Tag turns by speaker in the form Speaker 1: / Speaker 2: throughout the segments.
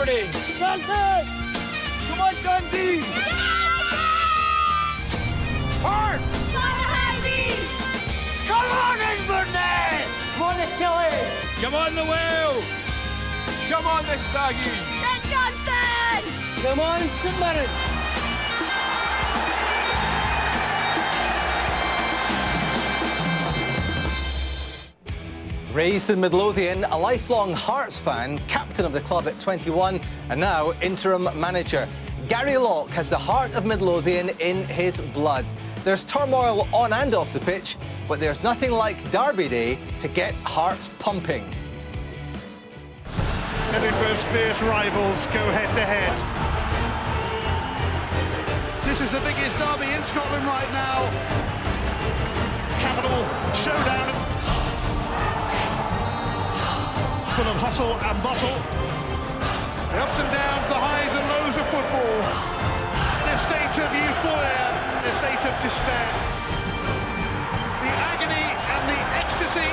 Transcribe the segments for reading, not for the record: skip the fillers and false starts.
Speaker 1: Aberdeen.
Speaker 2: Dundee! Come on, Dundee!
Speaker 1: Hearts!
Speaker 2: Come on, Inverness! Come on, the Kelly!
Speaker 1: Come on, the Whale!
Speaker 2: Come on, the Staggies!
Speaker 3: Come on, St Mirren!
Speaker 4: Raised in Midlothian, a lifelong Hearts fan, captain of the club at 21 and now interim manager. Gary Locke has the heart of Midlothian in his blood. There's turmoil on and off the pitch, but there's nothing like Derby Day to get Hearts pumping.
Speaker 5: Edinburgh's fierce rivals go head-to-head. This is the biggest derby in Scotland right now. Capital showdown. Full of hustle and bustle. The ups and downs, the highs and lows of football. In a state of euphoria, in a state of despair. The agony and the ecstasy.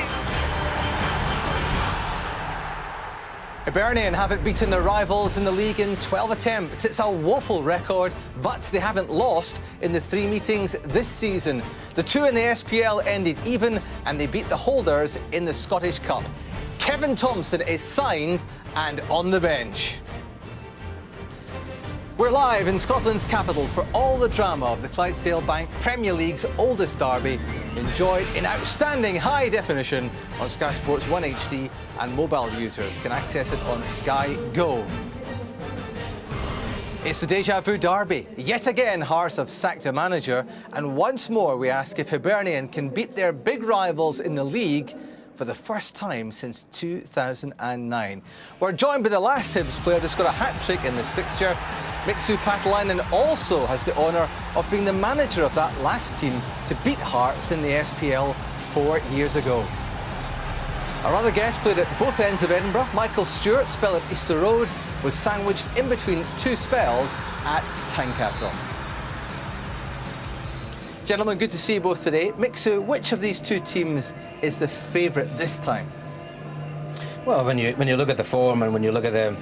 Speaker 4: Hibernian haven't beaten their rivals in the league in 12 attempts. It's a woeful record, but they haven't lost in the 3 meetings this season. The 2 in the SPL ended even, and they beat the holders in the Scottish Cup. Kevin Thompson is signed and on the bench. We're live in Scotland's capital for all the drama of the Clydesdale Bank Premier League's oldest derby, enjoyed in outstanding high definition on Sky Sports 1 HD, and mobile users can access it on Sky Go. It's the Deja Vu derby. Yet again, Hearts have sacked a manager, and once more we ask if Hibernian can beat their big rivals in the league for the first time since 2009. We're joined by the last Hibs player to score a hat-trick in this fixture. Miksu Patalainen also has the honour of being the manager of that last team to beat Hearts in the SPL 4 years ago. Our other guest played at both ends of Edinburgh. Michael Stewart, spell at Easter Road, was sandwiched in between 2 spells at Tynecastle. Gentlemen, good to see you both today. Miksu, which of these 2 teams is the favourite this time?
Speaker 6: Well, when you look at the form and when you look at the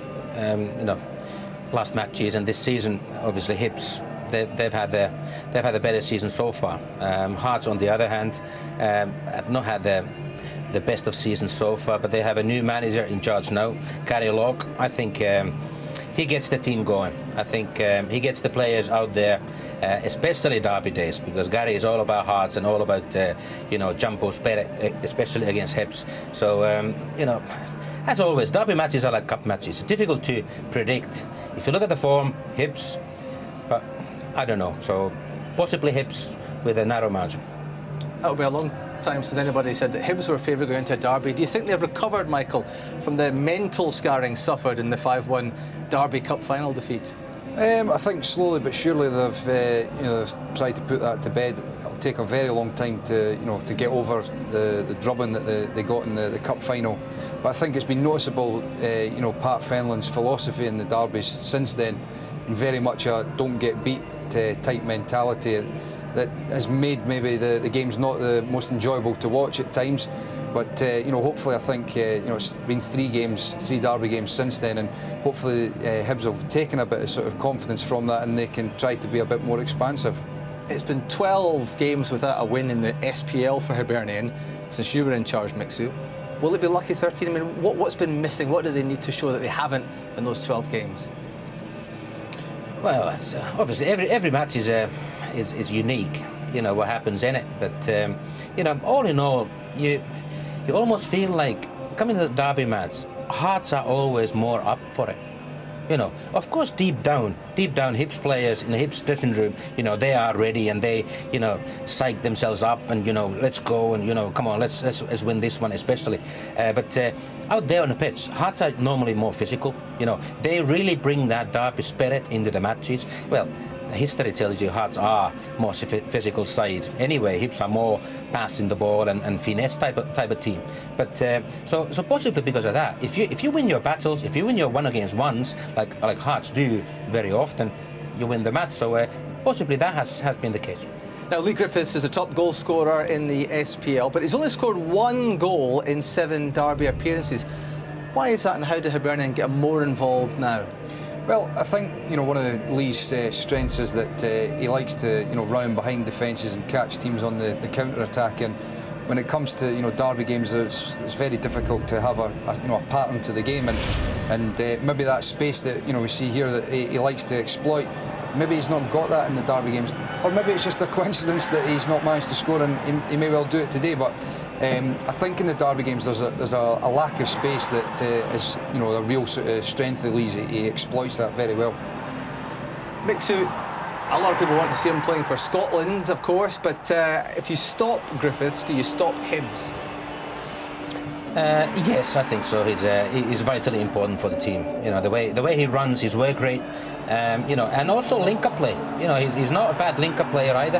Speaker 6: last matches and this season, obviously Hibs they've had the better season so far. Hearts, on the other hand, have not had the best of seasons so far, but they have a new manager in charge now, Gary Locke. I think he gets the team going. I think he gets the players out there, especially derby days, because Gary is all about Hearts and all about jumbo spirit, especially against Hibs. So as always, derby matches are like cup matches. It's difficult to predict. If you look at the form, Hibs, but I don't know. So possibly Hibs with a narrow margin.
Speaker 4: That'll be a long time since anybody said that Hibs were favourite going into a derby. Do you think they've recovered, Michael, from the mental scarring suffered in the 5-1 Derby Cup final defeat?
Speaker 7: I think slowly but surely they've tried to put that to bed. It'll take a very long time to get over the drubbing that they got in the cup final. But I think it's been noticeable, Pat Fenlon's philosophy in the derbies since then, very much a don't get beat type mentality that has made maybe the games not the most enjoyable to watch at times. But hopefully, I think it's been 3 derby games since then, and hopefully Hibs have taken a bit of sort of confidence from that, and they can try to be a bit more expansive.
Speaker 4: It's been 12 games without a win in the SPL for Hibernian since you were in charge, Miksu. Will it be lucky 13? I mean, what's been missing? What do they need to show that they haven't in those 12 games?
Speaker 6: Well, it's, obviously every match is unique. What happens in it, but all in all, you almost feel like coming to the derby match, Hearts are always more up for it. Of course, deep down, Hibs players in the Hibs dressing room, they are ready and they, psych themselves up and, let's go and, come on, let's win this one especially. But out there on the pitch, Hearts are normally more physical. They really bring that derby spirit into the matches. Well, history tells you Hearts are more physical side. Anyway, Hibs are more passing the ball and finesse type of team. But so possibly because of that, if you win your battles, if you win your 1-against-1s like Hearts do very often, you win the match. So possibly that has been the case.
Speaker 4: Now, Lee Griffiths is the top goal scorer in the SPL, but he's only scored 1 goal in 7 derby appearances. Why is that, and how do Hibernian get more involved now?
Speaker 7: Well, I think one of Lee's strengths is that he likes to run in behind defences and catch teams on the counter attack. And when it comes to derby games, it's very difficult to have a pattern to the game. And maybe that space that we see here that he likes to exploit. Maybe he's not got that in the derby games, or maybe it's just a coincidence that he's not managed to score, and he may well do it today. But I think in the derby games there's a lack of space that is a real sort of strength of Lee's. He exploits that very well.
Speaker 4: Mixu, a lot of people want to see him playing for Scotland, of course, but if you stop Griffiths, do you stop Hibs?
Speaker 6: Yes, I think so. He's vitally important for the team. The way he runs, his work rate, and also link-up play. He's not a bad link-up player either.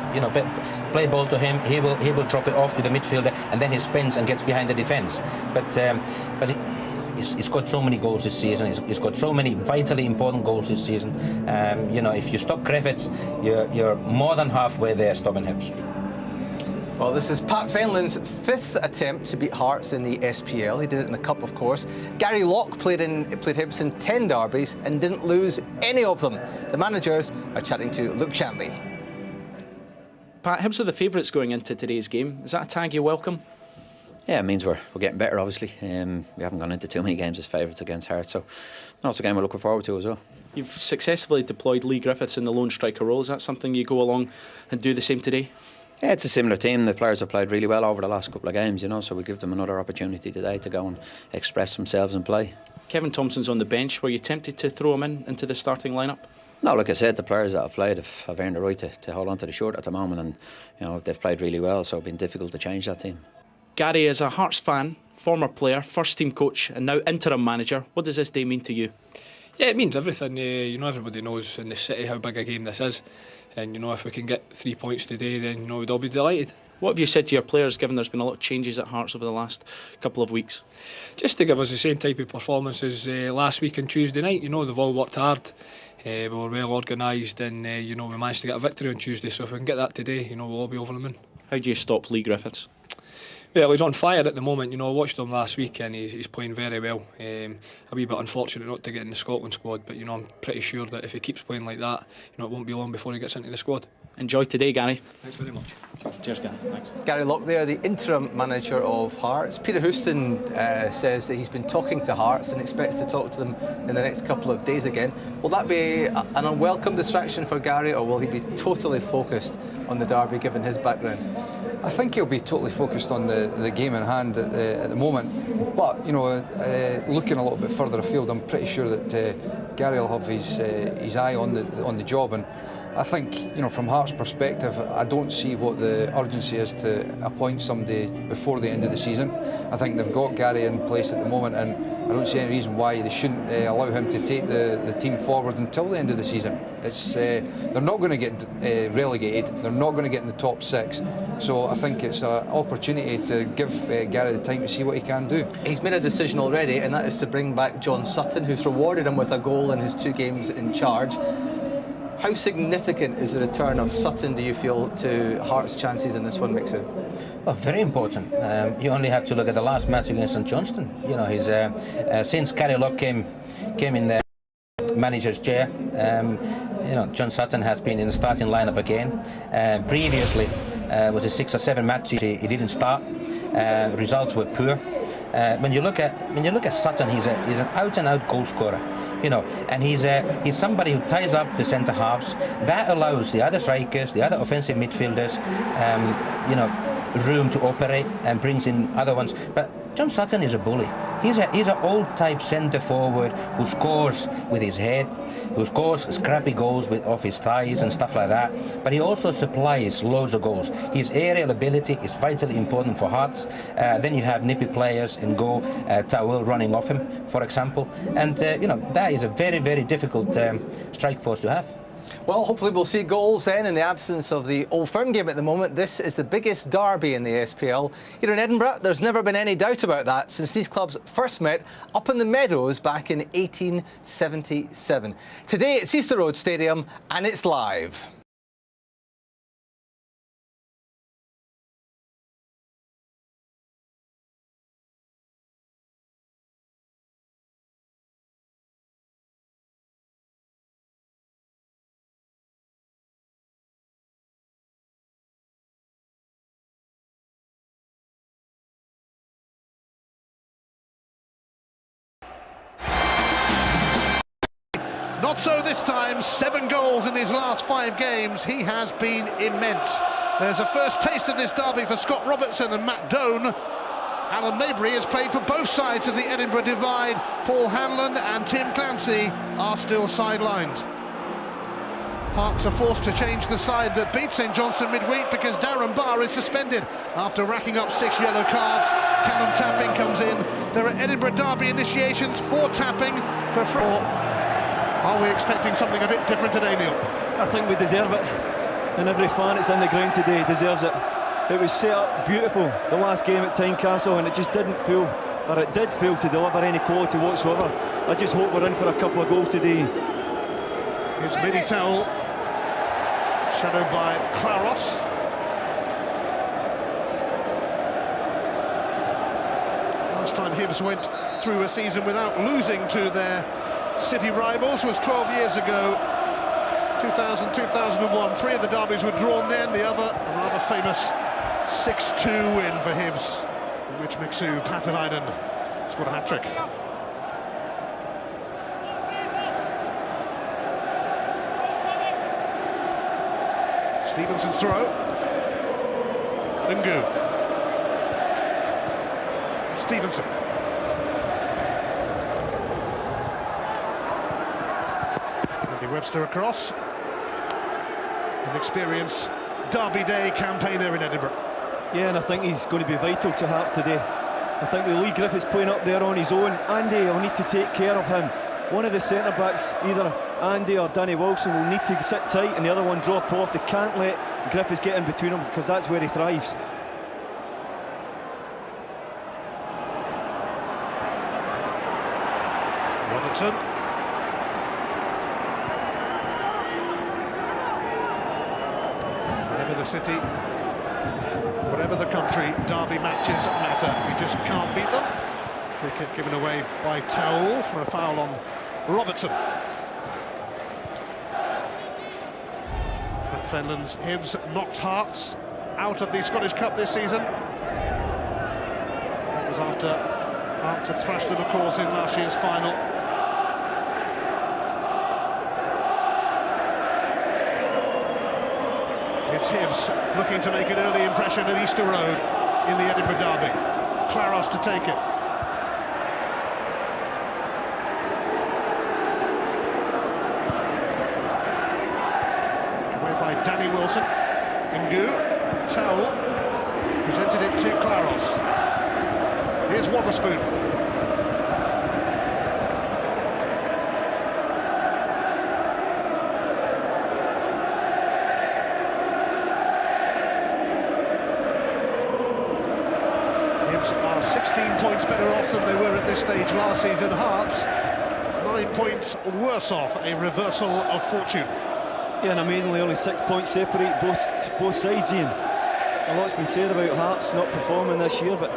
Speaker 6: Play ball to him, he will drop it off to the midfielder, and then he spins and gets behind the defence. But he's got so many goals this season. He's got so many vitally important goals this season. If you stop Griffiths, you're more than halfway there stopping Hibs.
Speaker 4: Well, this is Pat Fenlon's 5th attempt to beat Hearts in the SPL. He did it in the Cup, of course. Gary Locke played Hibs in 10 derbies and didn't lose any of them. The managers are chatting to Luke Shanley.
Speaker 8: Pat, Hibs are the favourites going into today's game. Is that a tag you welcome?
Speaker 9: Yeah, it means we're getting better, obviously. We haven't gone into too many games as favourites against Hearts, so that's a game we're looking forward to as well.
Speaker 8: You've successfully deployed Lee Griffiths in the lone striker role. Is that something you go along and do the same today?
Speaker 9: Yeah, it's a similar team. The players have played really well over the last couple of games, so we give them another opportunity today to go and express themselves and play. Kevin
Speaker 8: Thompson's on the bench. Were you tempted to throw him into the starting lineup?
Speaker 9: No, like I said, the players that have played have earned the right to hold on to the shirt at the moment, and they've played really well, so it's been difficult to change that team.
Speaker 8: Gary is a Hearts fan, former player, first team coach, and now interim manager. What does this day mean to you?
Speaker 10: Yeah, it means everything. Everybody knows in the city how big a game this is, and if we can get 3 points today, then we'd all be delighted.
Speaker 8: What have you said to your players, given there's been a lot of changes at Hearts over the last couple of weeks?
Speaker 10: Just to give us the same type of performance as last week on Tuesday night. They've all worked hard. We were well organised, and we managed to get a victory on Tuesday. So if we can get that today, we'll all be over the moon.
Speaker 8: How do you stop Lee Griffiths?
Speaker 10: Well, he's on fire at the moment. I watched him last week and he's playing very well. A wee bit unfortunate not to get in the Scotland squad, but I'm pretty sure that if he keeps playing like that, it won't be long before he gets into the squad.
Speaker 8: Enjoy today, Gary.
Speaker 10: Thanks very much.
Speaker 8: Cheers, Gary. Thanks.
Speaker 4: Gary Locke there, the interim manager of Hearts. Peter Houston says that he's been talking to Hearts and expects to talk to them in the next couple of days again. Will that be an unwelcome distraction for Gary, or will he be totally focused on the derby given his background?
Speaker 7: I think he'll be totally focused on the game in hand at the moment. But looking a little bit further afield, I'm pretty sure that Gary will have his eye on the job. And I think, from Hearts' perspective, I don't see what the urgency is to appoint somebody before the end of the season. I think they've got Gary in place at the moment, and I don't see any reason why they shouldn't allow him to take the team forward until the end of the season. They're not going to get relegated. They're not going to get in the top 6. So I think it's an opportunity to give Gary the time to see what he can do.
Speaker 4: He's made a decision already, and that is to bring back John Sutton, who's rewarded him with a goal in his 2 games in charge. How significant is the return of Sutton, do you feel, to Hearts' chances in this one, Mixu?
Speaker 6: Well, very important. You only have to look at the last match against St Johnstone. He's since Gary Locke came in the manager's chair. John Sutton has been in the starting lineup again. Previously, was it 6 or 7 matches he didn't start. Results were poor. When you look at Sutton, he's an out-and-out goal scorer, and he's somebody who ties up the centre halves. That allows the other strikers, the other offensive midfielders, room to operate and brings in other ones. But John Sutton is a bully. He's an old type centre forward who scores with his head, who scores scrappy goals off his thighs and stuff like that. But he also supplies loads of goals. His aerial ability is vitally important for Hearts. Then you have nippy players in goal, Towell running off him, for example. And that is a very, very difficult strike force to have.
Speaker 4: Well, hopefully we'll see goals then in the absence of the Old Firm game at the moment. This is the biggest derby in the SPL. Here in Edinburgh, there's never been any doubt about that since these clubs first met up in the Meadows back in 1877. Today it's Easter Road Stadium and it's live.
Speaker 5: not so this time. 7 goals in his last 5 games. He has been immense. There's a first taste of this derby for Scott Robertson and Matt Doan. Alan Mabry has played for both sides of the Edinburgh divide. Paul Hanlon and Tim Clancy are still sidelined. Hearts are forced to change the side that beat St Johnstone midweek because Darren Barr is suspended after racking up 6 yellow cards. Callum Tapping comes in. There are Edinburgh derby initiations for Tapping for four. Are we expecting something a bit different today, Neil?
Speaker 11: I think we deserve it, and every fan that's in the ground today deserves it. It was set up beautiful the last game at Tynecastle, and it just didn't feel, or it did fail to deliver any quality whatsoever. I just hope we're in for a couple of goals today.
Speaker 5: Here's Midi Towell, shadowed by Claros. Last time Hibs went through a season without losing to their city rivals was 12 years ago, 2000-2001. 3 of the derbies were drawn then, the other a rather famous 6-2 win for Hibs, in which Miksu Patelainen scored a hat-trick. Stevenson's throw. Ngu. Stevenson. Andy Webster across. An experienced Derby Day campaigner in Edinburgh.
Speaker 11: Yeah, and I think he's going to be vital to Hearts today. I think with Lee Griffiths playing up there on his own, Andy will need to take care of him. One of the centre-backs, either Andy or Danny Wilson, will need to sit tight and the other one drop off. They can't let Griffiths get in between them because that's where he thrives.
Speaker 5: Robertson. Whatever the city, whatever the country, derby matches matter. We just can't beat them. Free kick given away by Towell for a foul on Robertson. Fenland's Hibs knocked Hearts out of the Scottish Cup this season. That was after Hearts had thrashed them, of course, in last year's final. It's Hibs looking to make an early impression at Easter Road in the Edinburgh derby. Claros to take it. Away by Danny Wilson. Ngu. Towell presented it to Claros. Here's Wotherspoon. Are 16 points better off than they were at this stage last season. Hearts 9 points worse off, a reversal of fortune.
Speaker 11: Yeah, and amazingly only 6 points separate both sides, Ian. A lot's been said about Hearts not performing this year, but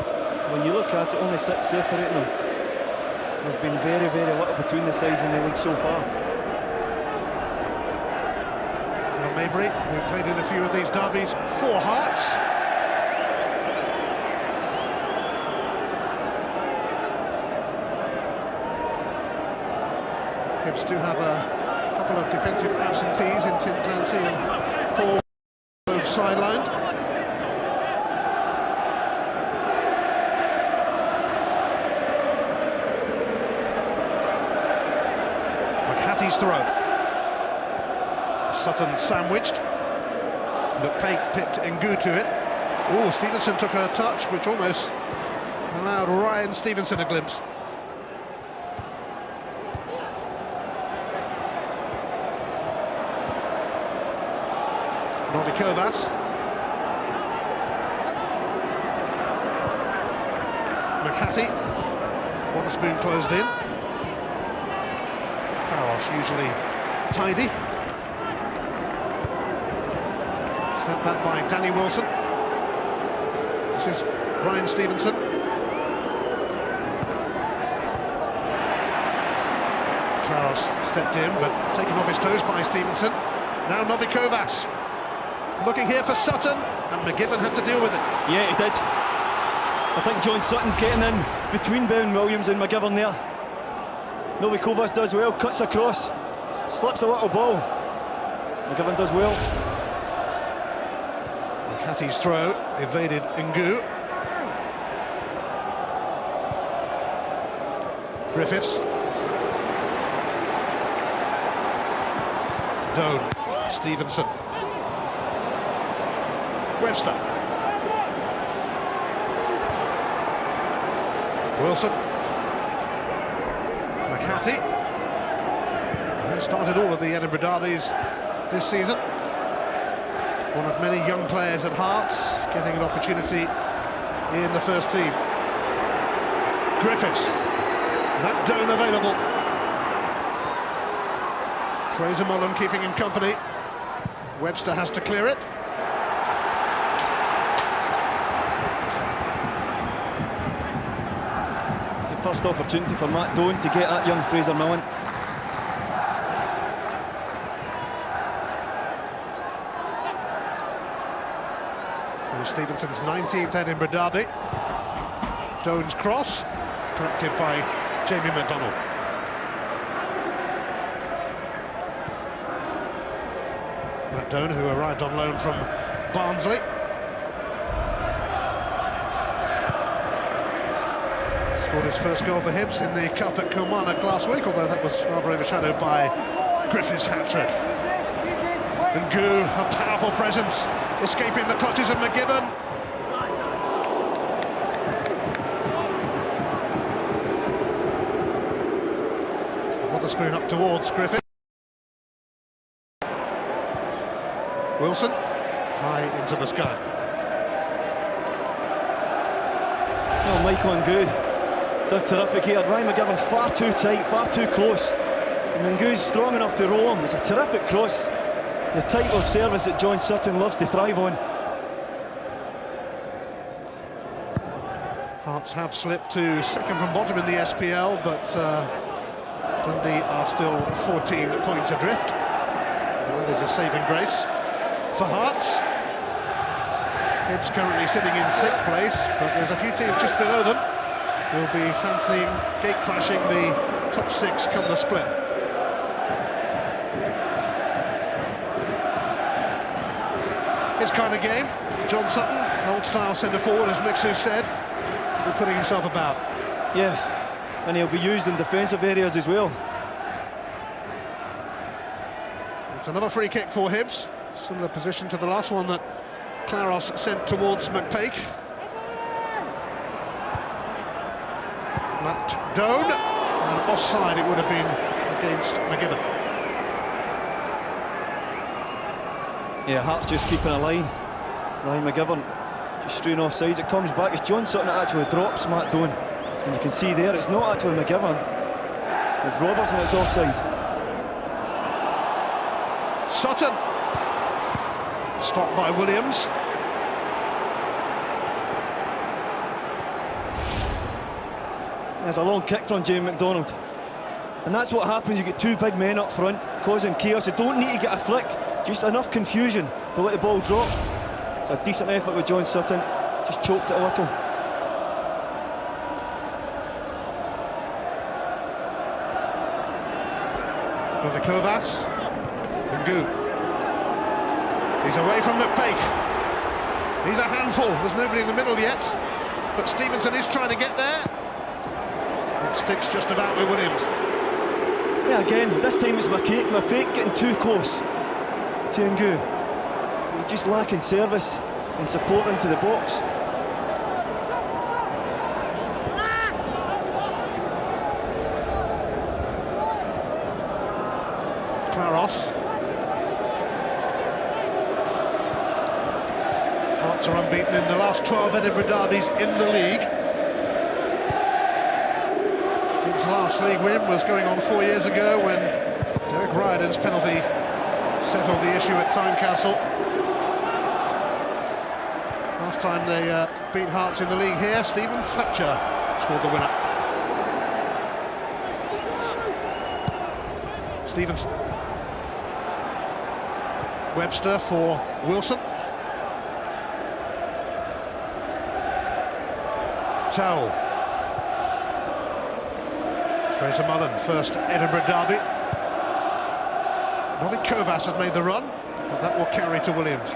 Speaker 11: when you look at it, only 6 separating them. There's been very, very little between the sides in the league so far.
Speaker 5: Well, Mabry, who played in a few of these derbies for Hearts. Hibs do have a couple of defensive absentees in Tim Clancy and Paul, both sidelined. McHatty's throw. Sutton sandwiched. McPake pipped Ngu to it. Oh, Stevenson took a touch which almost allowed Ryan Stevenson a glimpse. Novikovas. McHatty. Wotherspoon closed in. Claros usually tidy. Sent back by Danny Wilson. This is Ryan Stevenson. Claros stepped in, but taken off his toes by Stevenson. Now Novikovas. Looking here for Sutton, and McGivern had to deal with it.
Speaker 11: Yeah, he did. I think John Sutton's getting in between Ben Williams and McGivern there. Novikovas does well, cuts across. Slips a little ball. McGovern does well.
Speaker 5: McCarthy's throw evaded Ngu. Griffiths. Doan. Stevenson. Webster. Wilson. McCarthy. Who started all of the Edinburgh derbies this season. One of many young players at Hearts getting an opportunity in the first team. Griffiths. Matt Doan available. Fraser Mullen keeping him company. Webster has to clear it.
Speaker 11: The first opportunity for Matt Doan to get at young Fraser Mullen.
Speaker 5: Stevenson's 19th Edinburgh derby. Doan's cross, collected by Jamie McDonald. Matt Doan, who arrived on loan from Barnsley. Scored his first goal for Hibs in the Cup at Kilmarnock last week, although that was rather overshadowed by Griffiths' hat-trick. Ngu, a powerful presence, escaping the clutches of McGibbon. Witherspoon up towards Griffith. Wilson, high into the sky.
Speaker 11: Oh, Michael Ngu does terrific here. Ryan McGivern's far too tight, far too close. And Ngu's strong enough to roll him. It's a terrific cross. The type of service that John Sutton loves to thrive on.
Speaker 5: Hearts have slipped to second from bottom in the SPL, but Dundee are still 14 points adrift. And that is a saving grace for Hearts. Hibs currently sitting in 6th place, but there's a few teams just below them who'll be fancying gate-crashing the top 6 come the split. His kind of game. John Sutton, old-style centre-forward, as Mixu said, will be putting himself about.
Speaker 11: Yeah, and he'll be used in defensive areas as well.
Speaker 5: It's another free kick for Hibs. Similar position to the last one that Claros sent towards McPake. Matt Doan, and offside it would have been against McGibbon.
Speaker 11: Yeah, Hearts just keeping a line. Ryan McGivern just straying off sides. It comes back. It's John Sutton that actually drops Matt Doan. And you can see there, it's not actually McGivern. It's Robertson that's offside.
Speaker 5: Sutton. Stopped by Williams.
Speaker 11: There's a long kick from Jamie McDonald. And that's what happens, you get two big men up front, causing chaos. You don't need to get a flick, just enough confusion to let the ball drop. It's a decent effort with John Sutton, just choked it a little.
Speaker 5: Novikovas. Ngu. He's away from McPake. He's a handful, there's nobody in the middle yet, but Stevenson is trying to get there. It sticks just about with Williams.
Speaker 11: Yeah, again, this time it's McPake getting too close to Ngu. He's just lacking service and support into the box.
Speaker 5: Claros. Hearts are unbeaten in the last 12 Edinburgh derbies in the league. His last league win was going on 4 years ago when Derek Riordan's penalty settled the issue at Tynecastle. Last time they beat Hearts in the league here, Stephen Fletcher scored the winner. Stevenson. Webster for Wilson. Towell. Fraser Mullen, first Edinburgh derby. Novi Kovas has made the run, but that will carry to Williams.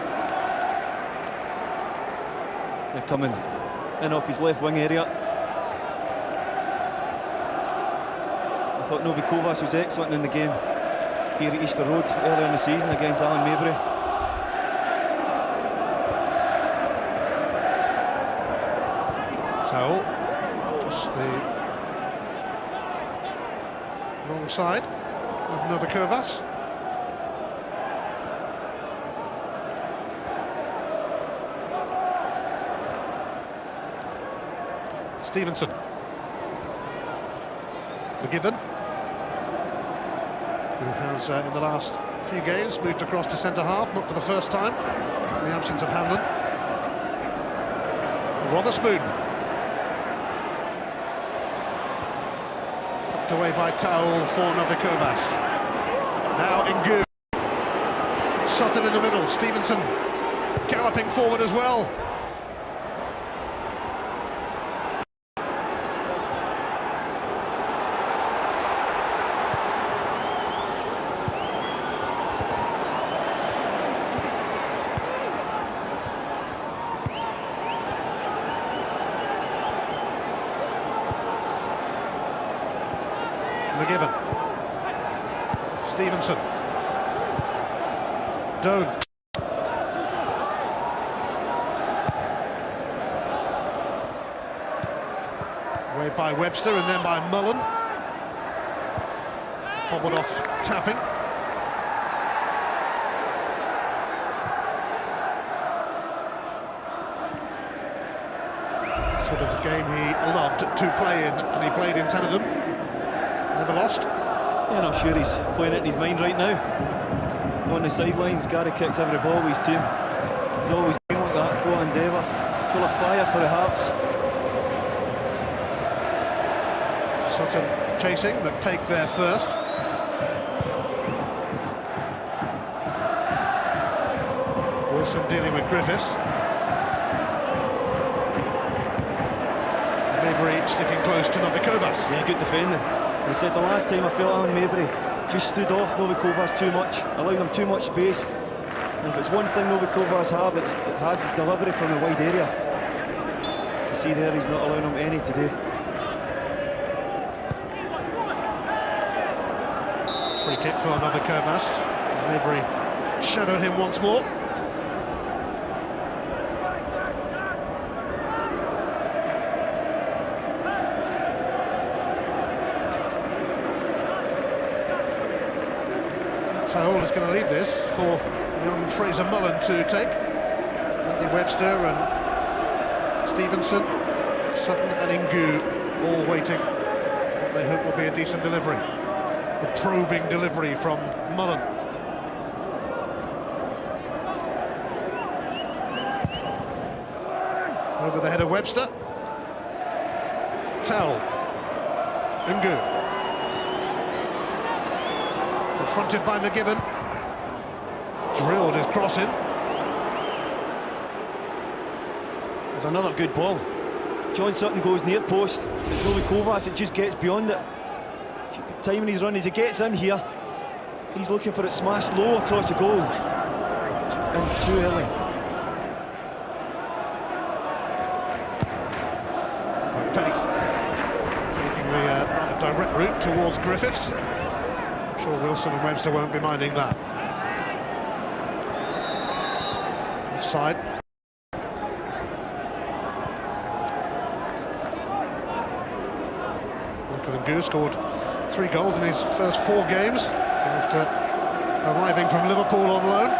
Speaker 11: They're coming in off his left wing area. I thought Novi Kovas was excellent in the game here at Easter Road earlier in the season against Alan Maybury.
Speaker 5: Towell, just the wrong side of Novi Kovas. Stevenson. McGibbon, who has in the last few games moved across to centre-half, not for the first time, in the absence of Hanlon. Wotherspoon. Flicked away by Towell for Novi Kovas. Now Ngu. Sutton in the middle, Stevenson galloping forward as well. McGibbon. Stevenson. Doan. Away by Webster and then by Mullen. Bobbled off tapping. Sort of game he loved to play in, and he played in 10 of them. Never lost.
Speaker 11: Yeah, and I'm sure he's playing it in his mind right now. On the sidelines, Gary kicks every ball with his team. He's always been like that, full of endeavour, full of fire for the Hearts.
Speaker 5: Sutton chasing, but take there first. Wilson dealing with Griffiths. Maybury sticking close to Novi Kovas.
Speaker 11: Yeah, good defending. As I said the last time, I felt Alan Maybury just stood off Novi Kovas too much, allowed them too much space. And if it's one thing Novi Kovas have, it has its delivery from the wide area. You can see there he's not allowing them any today.
Speaker 5: Free kick for Novi Kovas. Maybury shadowed him once more. Towell is going to lead this for young Fraser Mullen to take. Andy Webster and Stevenson, Sutton and Ngu all waiting for what they hope will be a decent delivery. A probing delivery from Mullen. Over the head of Webster. Towell. Ngu. Confronted by McGibbon. Drilled his cross in.
Speaker 11: There's another good ball. John Sutton goes near post. It's Novi Kovas, it just gets beyond it. Should be timing his run as he gets in here. He's looking for it smashed low across the goal. And too early.
Speaker 5: Pegg taking the rather direct route towards Griffiths. I'm sure Wilson and Webster won't be minding that. Offside. Ngu scored 3 goals in his first 4 games after arriving from Liverpool on loan.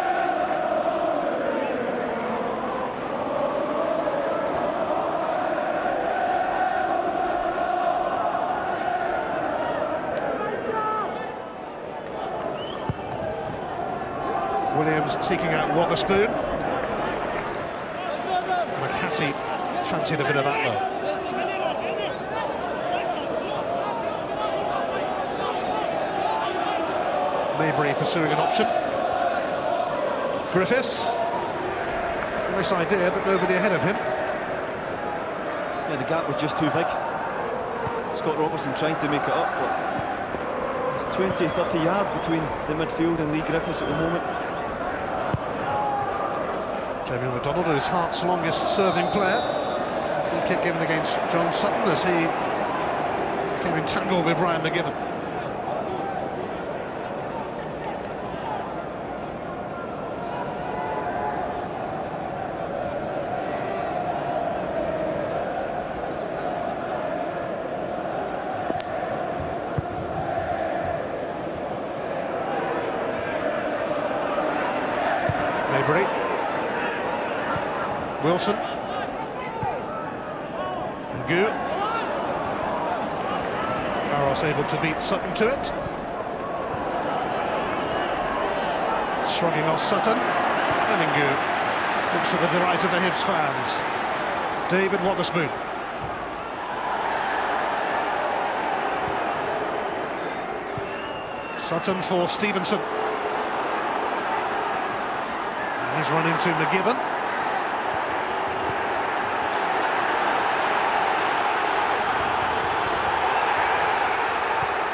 Speaker 5: Williams seeking out Wotherspoon. McHattie fancied a bit of that though. Maybury pursuing an option. Griffiths. Nice idea, but nobody ahead of him.
Speaker 11: Yeah, the gap was just too big. Scott Robertson trying to make it up, but It's 20, 30 yards between the midfield and Lee Griffiths at the moment.
Speaker 5: Jamie McDonald is Hearts' longest serving player. Free kick given against John Sutton as he came entangled with Brian McGibbon. Maybury. Wilson. Ngu. Barros able to beat Sutton to it. Shrugging off Sutton. And Ngu looks to the delight of the Hibs fans. David Wotherspoon. Sutton for Stevenson. He's run into McGibbon.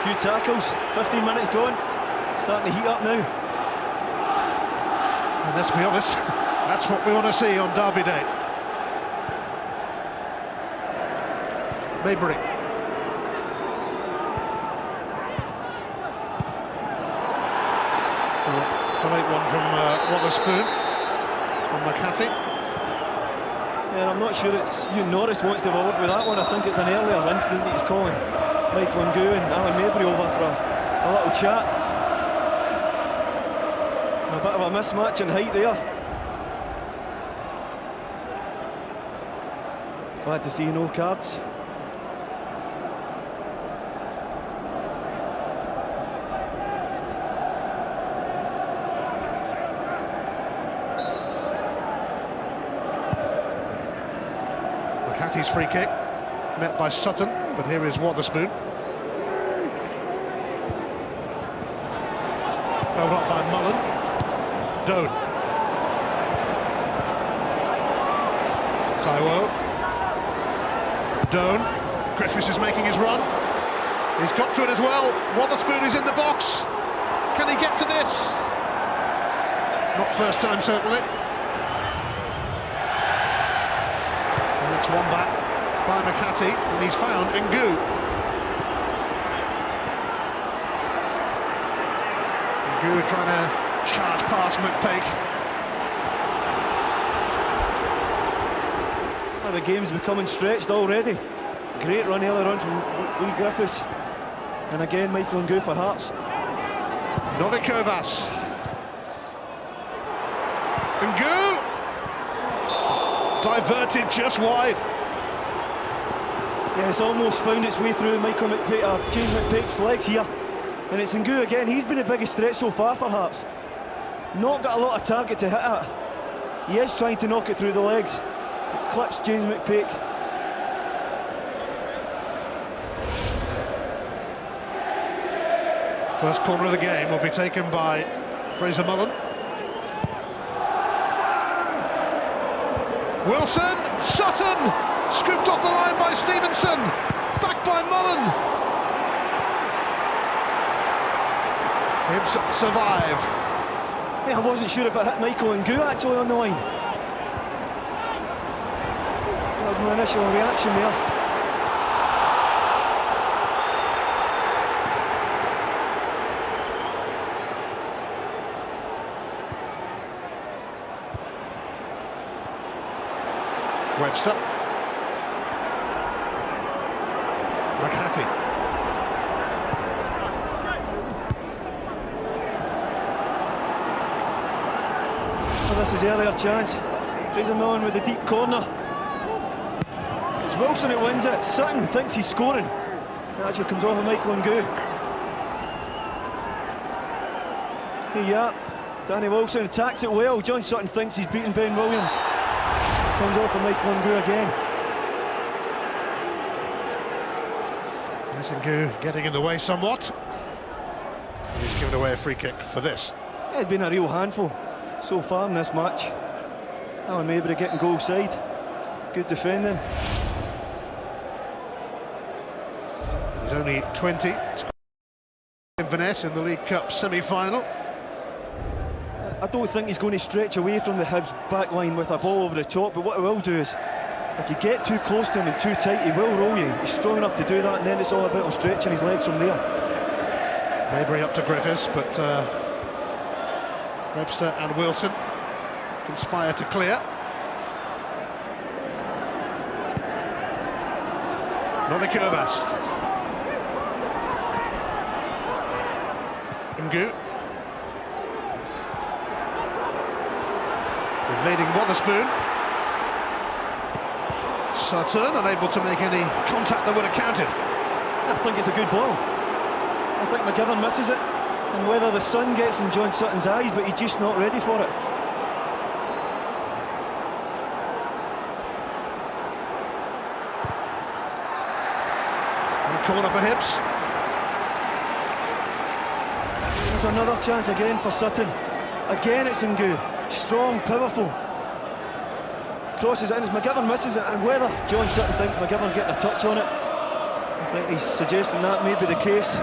Speaker 11: Few tackles, 15 minutes gone. Starting to heat up now.
Speaker 5: And let's be honest, that's what we want to see on Derby Day. Maybury. It's a late one from Wotherspoon on McCarthy.
Speaker 11: Yeah, I'm not sure it's Norris wants to have a word with that one. I think it's an earlier incident that he's calling Michael Ngu and Alan Maybury over for a little chat. And a bit of a mismatch in height there. Glad to see no cards.
Speaker 5: McCarthy's free kick, met by Sutton, but here is Wotherspoon. Held up by Mullen. Doan. Taiwo. Doan. Griffiths is making his run. He's got to it as well. Wotherspoon is in the box. Can he get to this? Not first time, certainly. It's one back by McCarthy, and he's found Ngu. Ngu trying to charge past McPake.
Speaker 11: Well, the game's becoming stretched already. Great run earlier on from Lee Griffiths. And again, Michael Ngu for Hearts.
Speaker 5: Novikovas. Ngu! Diverted just wide.
Speaker 11: Yeah, it's almost found its way through Michael McPake, James McPake's legs here. And it's Ngu again. He's been the biggest threat so far for Hearts. Not got a lot of target to hit at. He is trying to knock it through the legs. It clips James McPake.
Speaker 5: First corner of the game will be taken by Fraser Mullen. Wilson, Sutton, scooped off the line by Stevenson, back by Mullen. Hibs survive.
Speaker 11: Yeah, I wasn't sure if it hit Michael Ngu actually on the line. That was my initial reaction there.
Speaker 5: Webster. McCarthy.
Speaker 11: Well, this is earlier chance. Fraser Mullen with the deep corner. It's Wilson that wins it. Sutton thinks he's scoring. It actually comes off of Michael Ngu. Here you are. Danny Wilson attacks it well. John Sutton thinks he's beaten Ben Williams. Comes off of Michael Ngu again.
Speaker 5: Yes, Ngu getting in the way somewhat. He's given away a free kick for this.
Speaker 11: It's been a real handful so far in this match. Alan Maybury getting goal side. Good defending.
Speaker 5: He's only 20. Inverness in the League Cup semi-final.
Speaker 11: I don't think he's going to stretch away from the Hibs back line with a ball over the top, but what he will do is, if you get too close to him and too tight, he will roll you. He's strong enough to do that, and then it's all about him stretching his legs from there.
Speaker 5: Maybury up to Griffiths, but Webster and Wilson conspire to clear. Novikovas. Ngu. Evading Wotherspoon. Sutton unable to make any contact that would have counted.
Speaker 11: I think it's a good ball. I think McGovern misses it, and whether the sun gets in John Sutton's eyes, but he's just not ready for it.
Speaker 5: And corner for Hibs.
Speaker 11: There's another chance again for Sutton. Again it's Ngu. Strong, powerful. Crosses it in as McGovern misses it, and whether John Sutton thinks McGovern's getting a touch on it, I think he's suggesting that may be the case.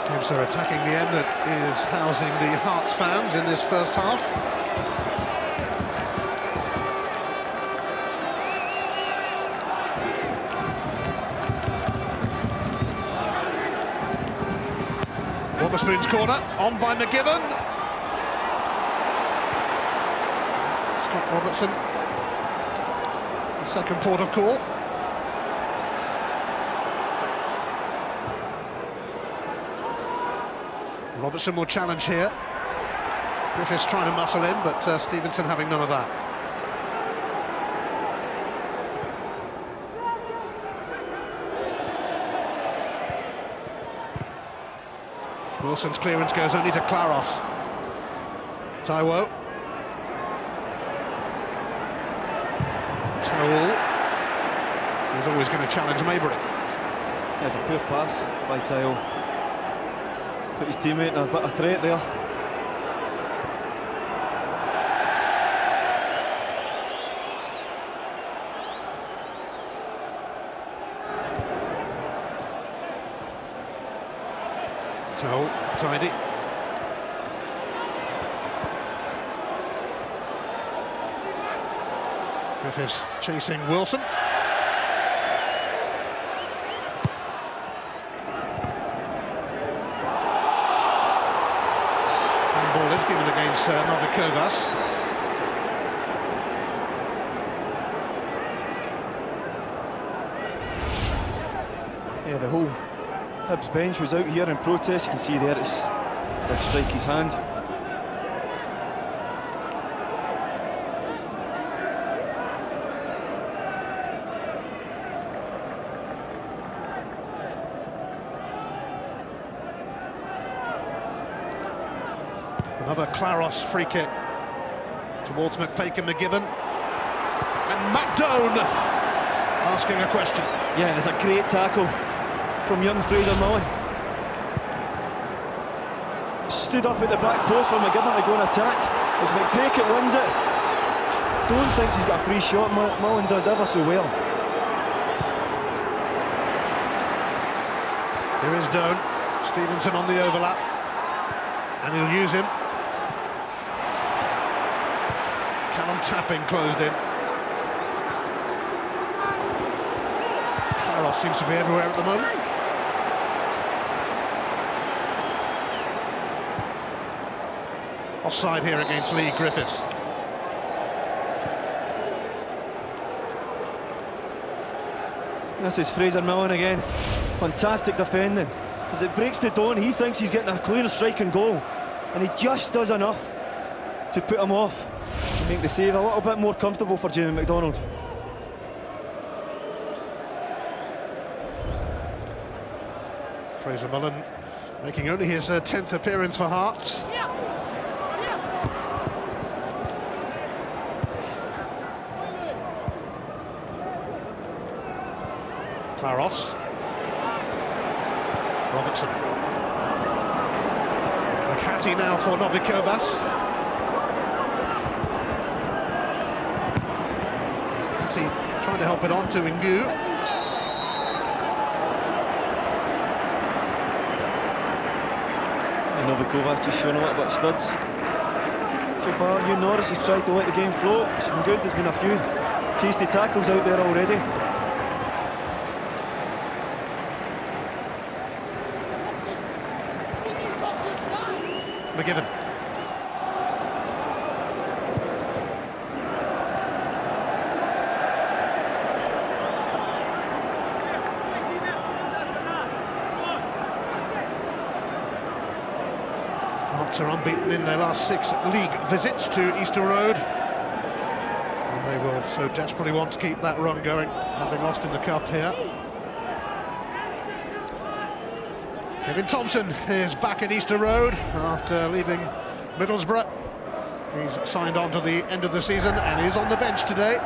Speaker 5: Hibs are attacking the end that is housing the Hearts fans in this first half. Wotherspoon's corner, on by McGibbon. Scott Robertson, the second port of call. Robertson will challenge here. Griffiths trying to muscle in, but Stevenson having none of that. Wilson's clearance goes only to Claros. Taiwo. Towell. He's always going to challenge Maybury.
Speaker 11: There's a poor pass by Taiwo. Put his teammate in a bit of threat there.
Speaker 5: Towell, tidy. Griffiths chasing Wilson. Handball is given against Novikovas.
Speaker 11: Yeah, the whole Hibs bench was out here in protest. You can see there it's did strike his hand.
Speaker 5: Another Claros free kick towards McPake and McGibbon. And McDone asking a question.
Speaker 11: Yeah, and it's a great tackle from young Fraser Mullen. Stood up at the back post for McGovern to go and attack. As McPake wins it. Don't thinks he's got a free shot. Mullen does ever so well.
Speaker 5: Here is Doan. Stevenson on the overlap. And he'll use him. Callum Tapping closed in. Claros seems to be everywhere at the moment. Offside here against Lee Griffiths.
Speaker 11: This is Fraser Mullen again. Fantastic defending. As it breaks to Dawn, he thinks he's getting a clear strike and goal. And he just does enough to put him off and make the save a little bit more comfortable for Jamie McDonald.
Speaker 5: Fraser Mullen making only his 10th appearance for Hearts. Claros. Robertson. McHattie now for Novikovas. McHattie trying to help it on to Ngu.
Speaker 11: I know the Kovac just showing a little bit of studs. So far, Hugh Norris has tried to let the game flow. It's been good. There's been a few tasty tackles out there already.
Speaker 5: McGiven. Hearts are unbeaten in their last 6 league visits to Easter Road. And they will so desperately want to keep that run going, having lost in the cup here. Kevin Thompson is back at Easter Road after leaving Middlesbrough. He's signed on to the end of the season and is on the bench today.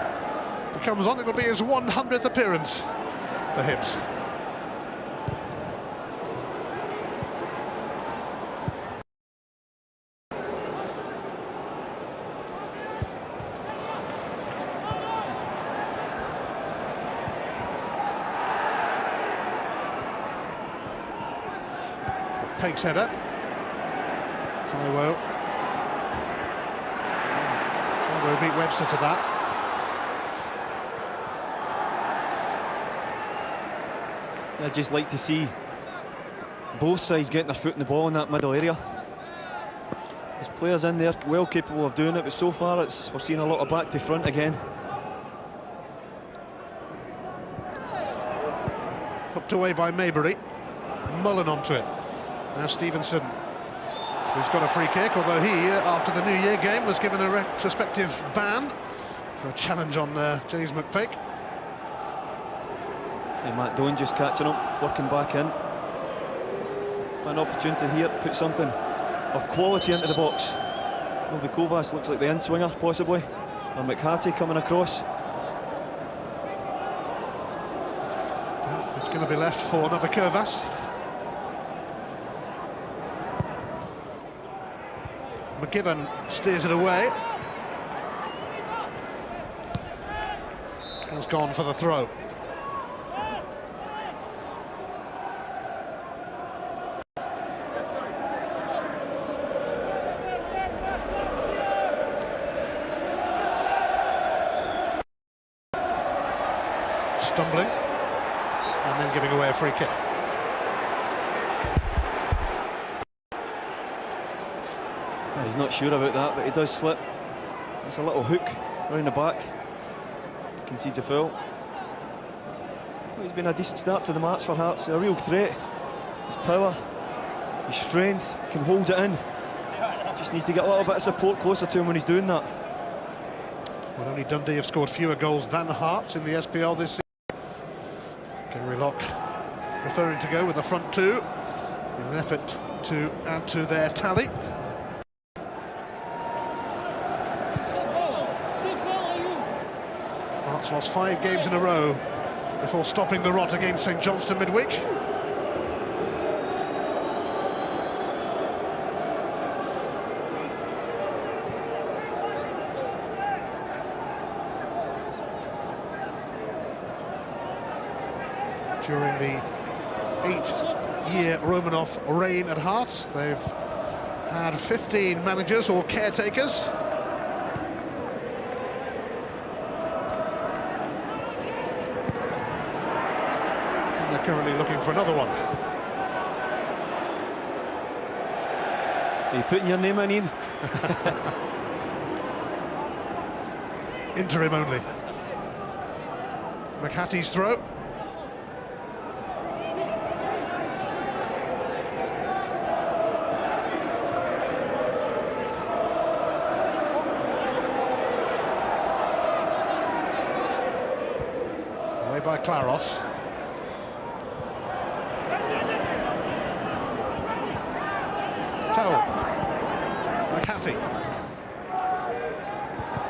Speaker 5: If he comes on, it'll be his 100th appearance for Hibs. Takes header. Taiwo beat Webster to that.
Speaker 11: I'd just like to see both sides getting their foot in the ball in that middle area. There's players in there well capable of doing it, but so far we're seeing a lot of back to front again.
Speaker 5: Hooked away by Maybury. Mullen onto it. Now Stevenson, who's got a free kick, although he, after the New Year game, was given a retrospective ban for a challenge on James McPake.
Speaker 11: And Matt Doan just catching him, working back in. An opportunity here to put something of quality into the box. Well, Kovac looks like the in-swinger, possibly. And McHattie coming across.
Speaker 5: It's going to be left for Kovac. McGiven steers it away. Has gone for the throw. Stumbling and then giving away a free kick.
Speaker 11: He's not sure about that, but he does slip. It's a little hook round the back. Concedes a foul. Well, he's been a decent start to the match for Hearts. A real threat. His power, his strength, can hold it in. Just needs to get a little bit of support closer to him when he's doing that.
Speaker 5: Well, only Dundee have scored fewer goals than Hearts in the SPL this season. Gary Locke preferring to go with the front two in an effort to add to their tally. Hearts lost 5 games in a row before stopping the rot against St Johnstone midweek. During the 8-year Romanov reign at Hearts, they've had 15 managers or caretakers. And they're currently looking for another one.
Speaker 11: Are you putting your name in, Ian?
Speaker 5: Interim only. McHattie's throw. By Claros. Towell. McHattie.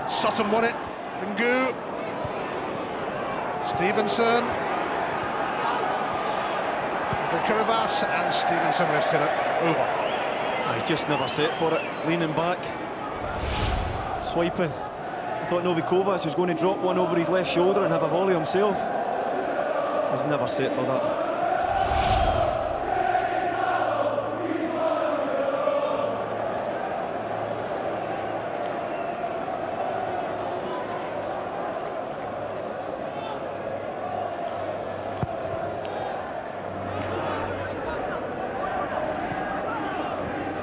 Speaker 5: Sutton won it. Ngu. Stevenson. Kovac, and Stevenson lifted it over.
Speaker 11: He's just never set for it. Leaning back. Swiping. I thought Novi Kovac was going to drop one over his left shoulder and have a volley himself. He's never set for that.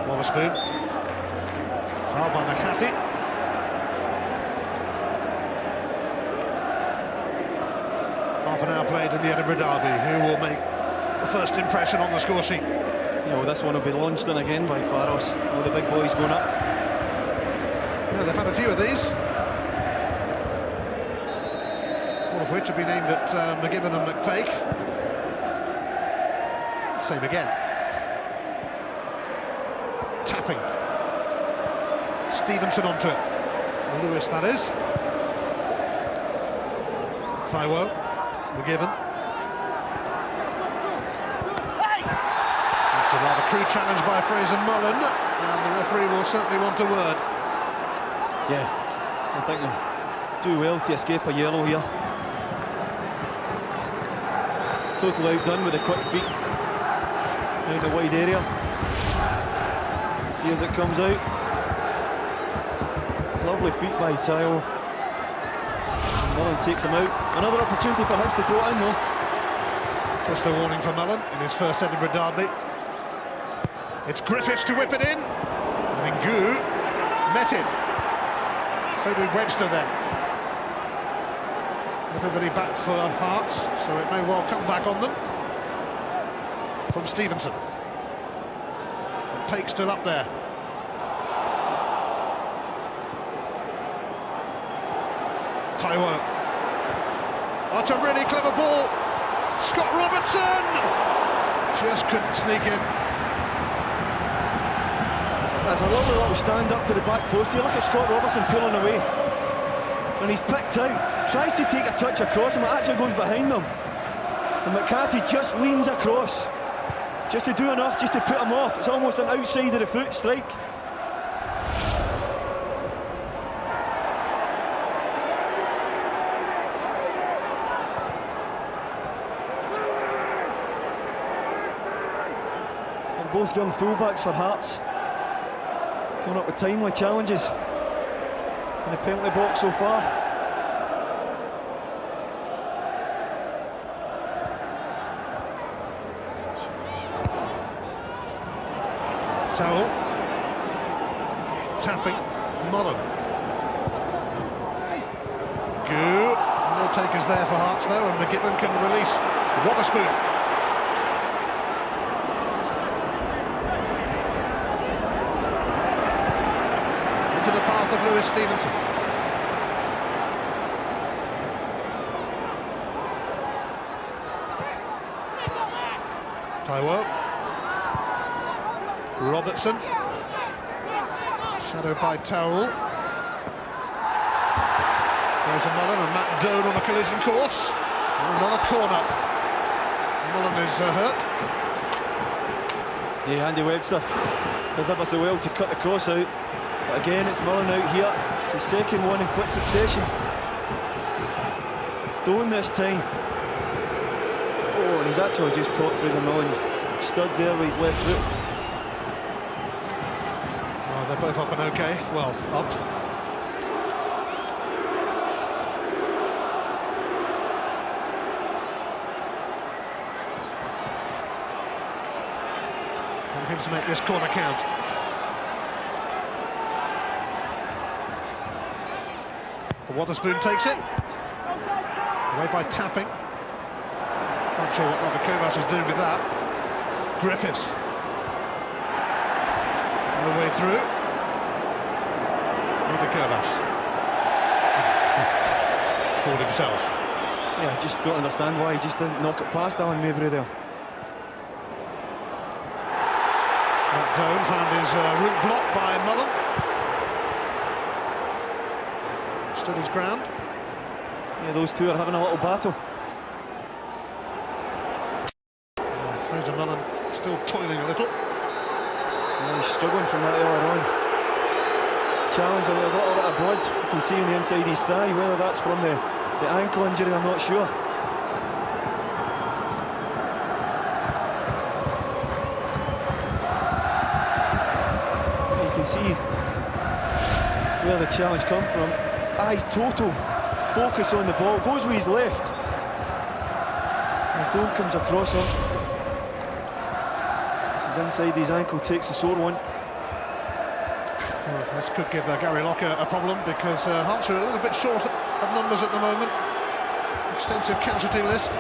Speaker 5: Wallacepoon. Foul by McCarthy. Half an hour played in the Edinburgh Derby. Who will make the first impression on the score sheet?
Speaker 11: Yeah, well, this one will be launched in again by Claros. All the big boys going up.
Speaker 5: Yeah, they've had a few of these. All of which have been aimed at McGibbon and McTake. Same again. Tapping. Stevenson onto it. Lewis, that is. Taiwo. McGibbon. It's a rather crude challenge by Fraser Mullen, and the referee will certainly want a word.
Speaker 11: Yeah, I think he'll do well to escape a yellow here. Totally outdone with the quick feet. Out the wide area. See as it comes out. Lovely feet by Taiwo. Mullen takes him out. Another opportunity for Hibs to throw it in though.
Speaker 5: Just a warning for Mullen in his first Edinburgh Derby. It's Griffiths to whip it in. I think Gu met it. So did Webster then. Everybody back for Hearts, so it may well come back on them. From Stevenson. Take still up there. Taiwo. Oh, it's a really clever ball. Scott Robertson just couldn't sneak in.
Speaker 11: That's a lovely little stand up to the back post. You look at Scott Robertson pulling away, and he's picked out. Tries to take a touch across him, it actually goes behind them. And McCarthy just leans across, just to do enough, just to put him off. It's almost an outside of the foot strike. And both young fullbacks for Hearts, coming up with timely challenges in the penalty box so far.
Speaker 5: Towel. Tapping. Mullen. Gu. No takers there for Hearts though, and McGibbon can release Waterspoon. Into the path of Lewis Stevenson. Taiwo. Robertson, shadowed by Towell. There's a Mullen and Matt Doan on a collision course. And another corner. Mullen is hurt.
Speaker 11: Yeah, Andy Webster does ever so well to cut the cross out. But again, it's Mullen out here. It's his second one in quick succession. Doan this time. Oh, and he's actually just caught Fraser Mullen's studs there with his left foot.
Speaker 5: They're both up and okay. Well, up. And Hibs make this corner count. Waterspoon takes it. Away by Tapping. Not sure what Novi Kovac is doing with that. Griffiths. No way through. Novi Kovac. Fooled himself.
Speaker 11: Yeah, I just don't understand why he just doesn't knock it past Alan Mabry there.
Speaker 5: Matt Doan found his route blocked by Mullen. Stood his ground.
Speaker 11: Yeah, those two are having a little battle.
Speaker 5: Fraser Mullen still toiling a little.
Speaker 11: Yeah, he's struggling from that earlier on. challenge, and there's a little bit of blood you can see on the inside of his thigh. Whether that's from the ankle injury, I'm not sure. You can see where the challenge come from. Eyes total focus on the ball, goes with his left. As Doan comes across him, this is inside his ankle, takes a sore one.
Speaker 5: Well, this could give Gary Locker a problem, because Hearts are a little bit short of numbers at the moment. Extensive casualty list.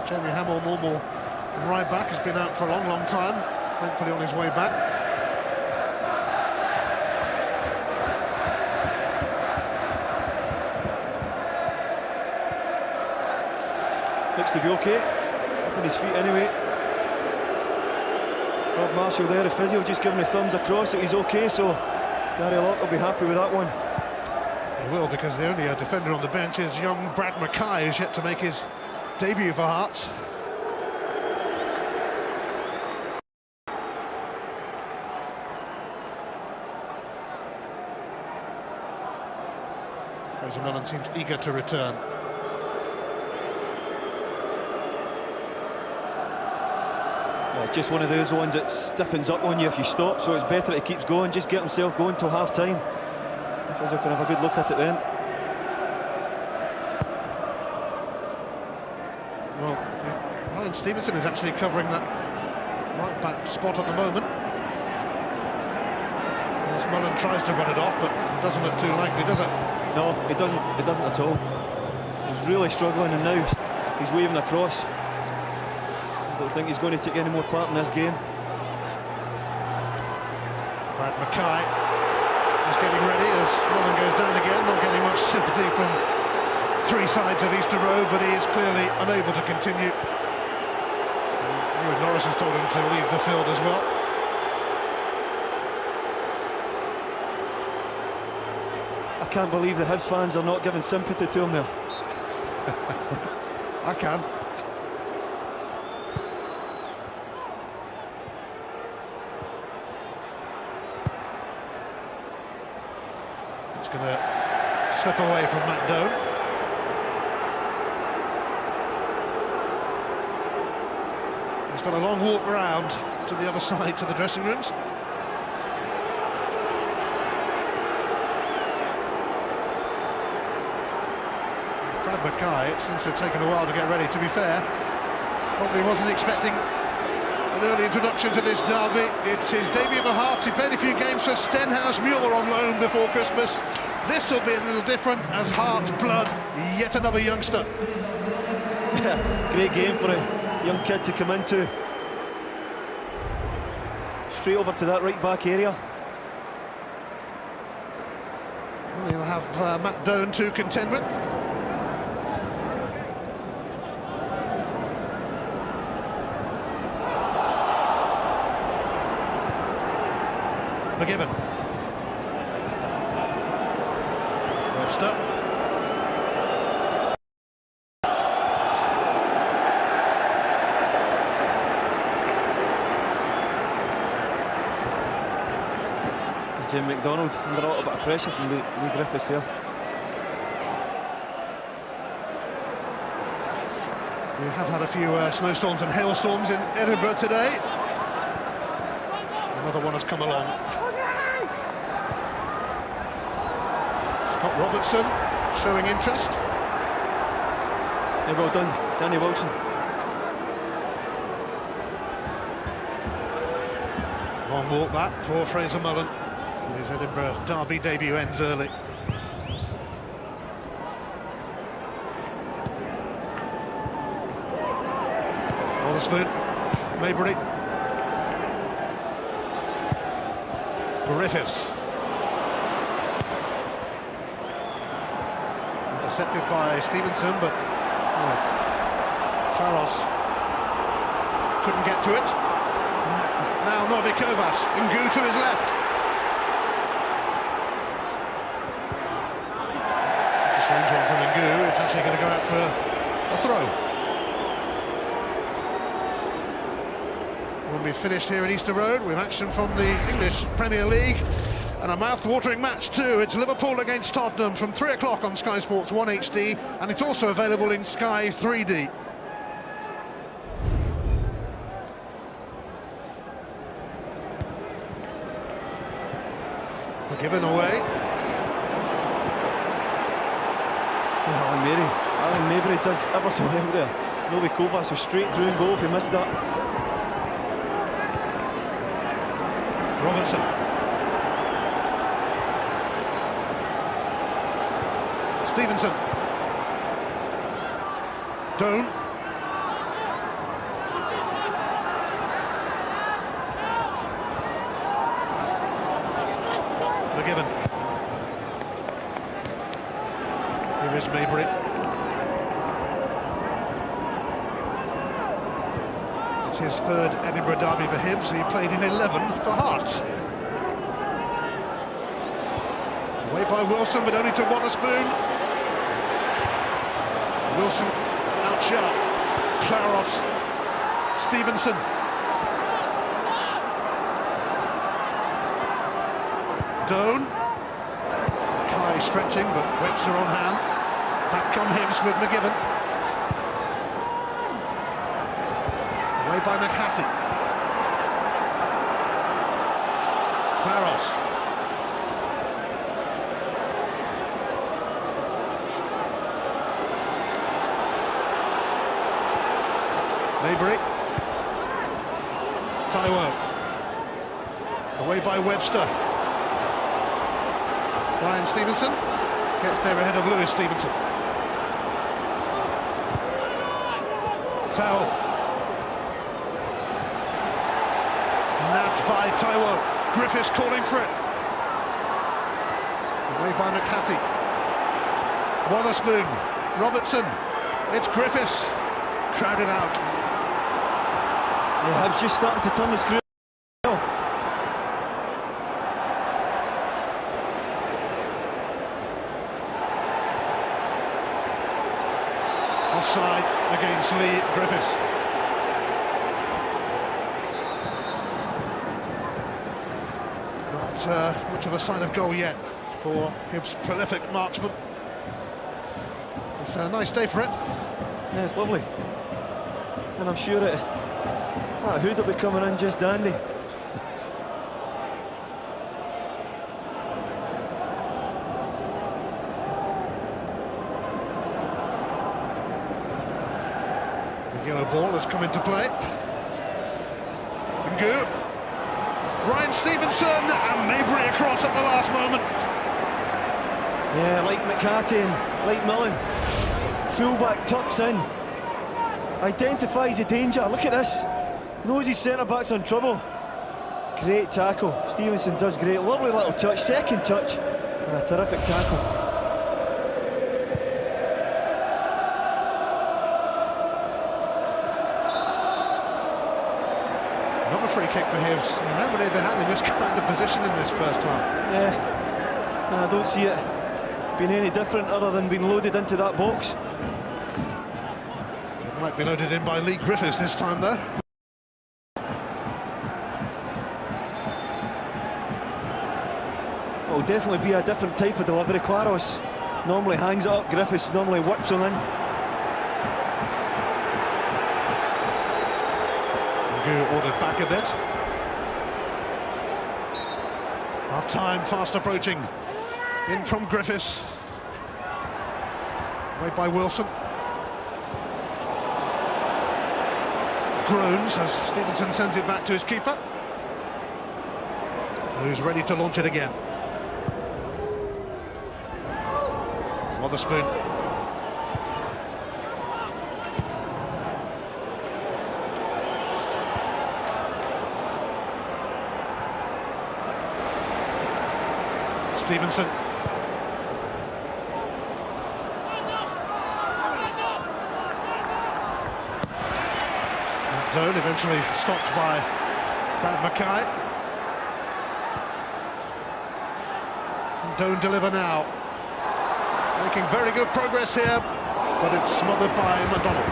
Speaker 5: Jamie Hamill, normal right back, has been out for a long time, thankfully on his way back.
Speaker 11: Looks to be okay, up on his feet anyway. Rob Marshall there, the physio, just giving the thumbs across that he's okay, so Gary Lock will be happy with that one.
Speaker 5: He will, because the only defender on the bench is young Brad Mackay, who's yet to make his debut for Hearts. Fraser Mellon seems eager to return.
Speaker 11: Yeah, it's just one of those ones that stiffens up on you if you stop, so it's better that he keeps going, just get himself going till half-time. The physio can have a good look at it then.
Speaker 5: Well, Ryan Stevenson is actually covering that right-back spot at the moment. As Mullen tries to run it off, but it doesn't look too likely, does it?
Speaker 11: No, it doesn't at all. He's really struggling, and now he's waving across. I don't think he's going to take any more part in this game.
Speaker 5: Brad Mackay is getting ready as Mullen goes down again, not getting much sympathy from three sides of Easter Road, but he is clearly unable to continue. Ewan Norris has told him to leave the field as well.
Speaker 11: I can't believe the Hibs fans are not giving sympathy to him there.
Speaker 5: I can. It's going to slip away from Matt Doan. He's got a long walk round to the other side, to the dressing rooms. Brad Mackay, it seems to have taken a while to get ready, to be fair. Probably wasn't expecting an early introduction to this derby. It's his debut for Hearts. He played a few games for Stenhouse Muir on loan before Christmas. This will be a little different as Hearts blood yet another youngster.
Speaker 11: Great game for a young kid to come into. Straight over to that right back area.
Speaker 5: Well, he'll have Matt Doan to contend with. McGibbon. Webster.
Speaker 11: Jim McDonald under a little bit of pressure from Lee Griffiths there.
Speaker 5: We have had a few snowstorms and hailstorms in Edinburgh today. Another one has come along. Scott Robertson showing interest.
Speaker 11: Yeah, well done, Danny Wilson.
Speaker 5: Long walk back for Fraser Mullen. His Edinburgh derby debut ends early. Waterspoon, Maybury. Griffiths. Intercepted by Stevenson, but Klaros couldn't get to it. Now Novikovas, Ngu to his left. It's a strange one from Ngu, it's actually going to go out for a throw. when we finished here at Easter Road with action from the English Premier League. And a mouth-watering match too. It's Liverpool against Tottenham from 3 o'clock on Sky Sports 1 HD, and it's also available in Sky 3D. Given away.
Speaker 11: Alan Maybury does ever so well there. Novi Kovac was straight through and goal if he missed that.
Speaker 5: Robertson. Stevenson. Doan. McGibbon. Here is Maybury. It's his third Edinburgh derby for Hibs. He played in 11 for Hearts. Away by Wilson, but only to Waterspoon. Wilson out sharp. Claros. Stevenson. Doan. Kai stretching, but Webster on hand. Back come Hibs with McGibbon. Away by McHattie. Claros. Maybury. Taiwo. Away by Webster. Ryan Stevenson gets there ahead of Lewis Stevenson. Towell. Nabbed by Taiwo. Griffiths calling for it. Away by McHattie. Waterspoon. Robertson. It's Griffiths. Crowded out.
Speaker 11: Yeah, Hibs just starting to turn the screw.
Speaker 5: Offside against Lee Griffiths. Not much of a sign of goal yet for Hibs' prolific marksman. It's a nice day for it.
Speaker 11: Yeah, it's lovely. And I'm sure that hood will be coming in just dandy.
Speaker 5: The yellow ball has come into play. Ngu. Ryan Stevenson and Maybury across at the last moment.
Speaker 11: Yeah, like McHattie and like Millen. Fullback tucks in. Identifies the danger. Look at this. Knows his centre-back's in trouble. Great tackle. Stevenson does great. Lovely little touch. Second touch. And a terrific tackle.
Speaker 5: Another free kick for Hibs. They haven't ever had in this kind of position in this first half.
Speaker 11: Yeah. And I don't see it being any different other than being loaded into that box.
Speaker 5: It might be loaded in by Lee Griffiths this time, though.
Speaker 11: It'll definitely be a different type of delivery. Claros normally hangs it up, Griffiths normally whips them in.
Speaker 5: Ngu ordered back a bit. Half time fast approaching. In from Griffiths. Away by Wilson. Groans as Stevenson sends it back to his keeper, who's ready to launch it again. Waterspoon. Stevenson. Doan eventually stopped by Brad Mackay. Doan deliver now. Making very good progress here, but it's smothered by McDonald.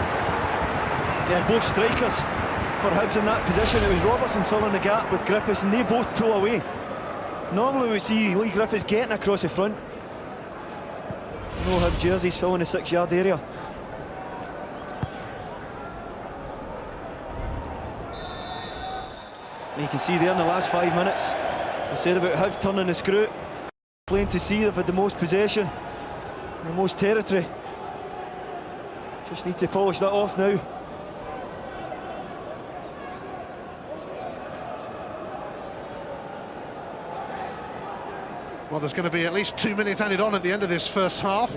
Speaker 11: Yeah, both strikers for Hibs in that position. It was Robertson filling the gap with Griffiths, and they both pull away. Normally we see Lee Griffiths getting across the front. No Hibs jerseys filling the 6-yard area. And you can see there in the last 5 minutes, I said about Hibs turning the screw. Plain to see they've had the most possession, the most territory. Just need to polish that off now.
Speaker 5: Well, there's going to be at least 2 minutes added on at the end of this first half.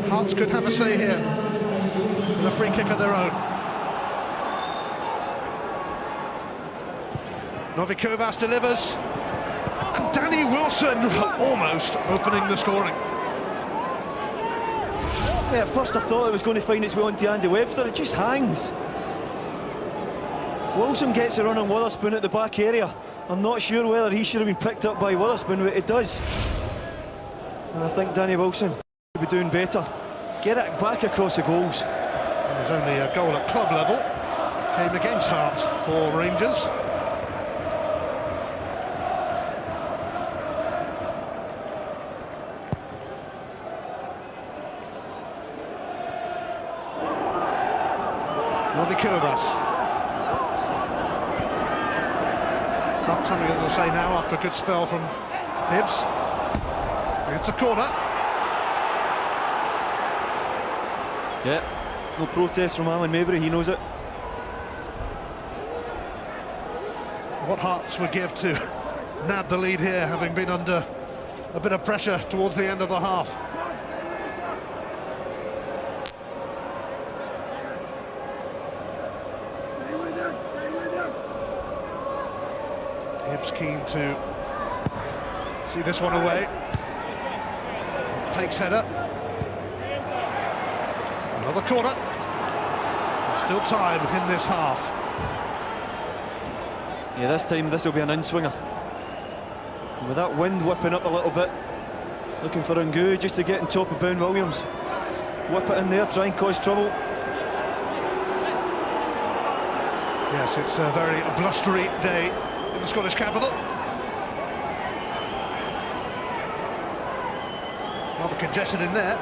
Speaker 5: Hearts could have a say here with a free kick of their own. Novikovas delivers, and Danny Wilson almost opening the scoring.
Speaker 11: Yeah, at first I thought it was going to find its way onto Andy Webster. It just hangs. Wilson gets a run on Witherspoon at the back area. I'm not sure whether he should have been picked up by Witherspoon, but it does. And I think Danny Wilson should be doing better. Get it back across the goals.
Speaker 5: There's only a goal at club level. Came against Hearts for Rangers. Novikovas. Not something to say now after a good spell from Hibs. It's a corner.
Speaker 11: Yeah, no protest from Alan Mabry, he knows it.
Speaker 5: What Hearts would give to nab the lead here, having been under a bit of pressure towards the end of the half. Hibs keen to see this one away. Takes header. Another corner. Still time in this half.
Speaker 11: Yeah, this time this will be an in-swinger. And with that wind whipping up a little bit, looking for Nguu just to get on top of Ben Williams. Whip it in there, try and cause trouble.
Speaker 5: Yes, it's a very blustery day in the Scottish capital. Rather congested in there.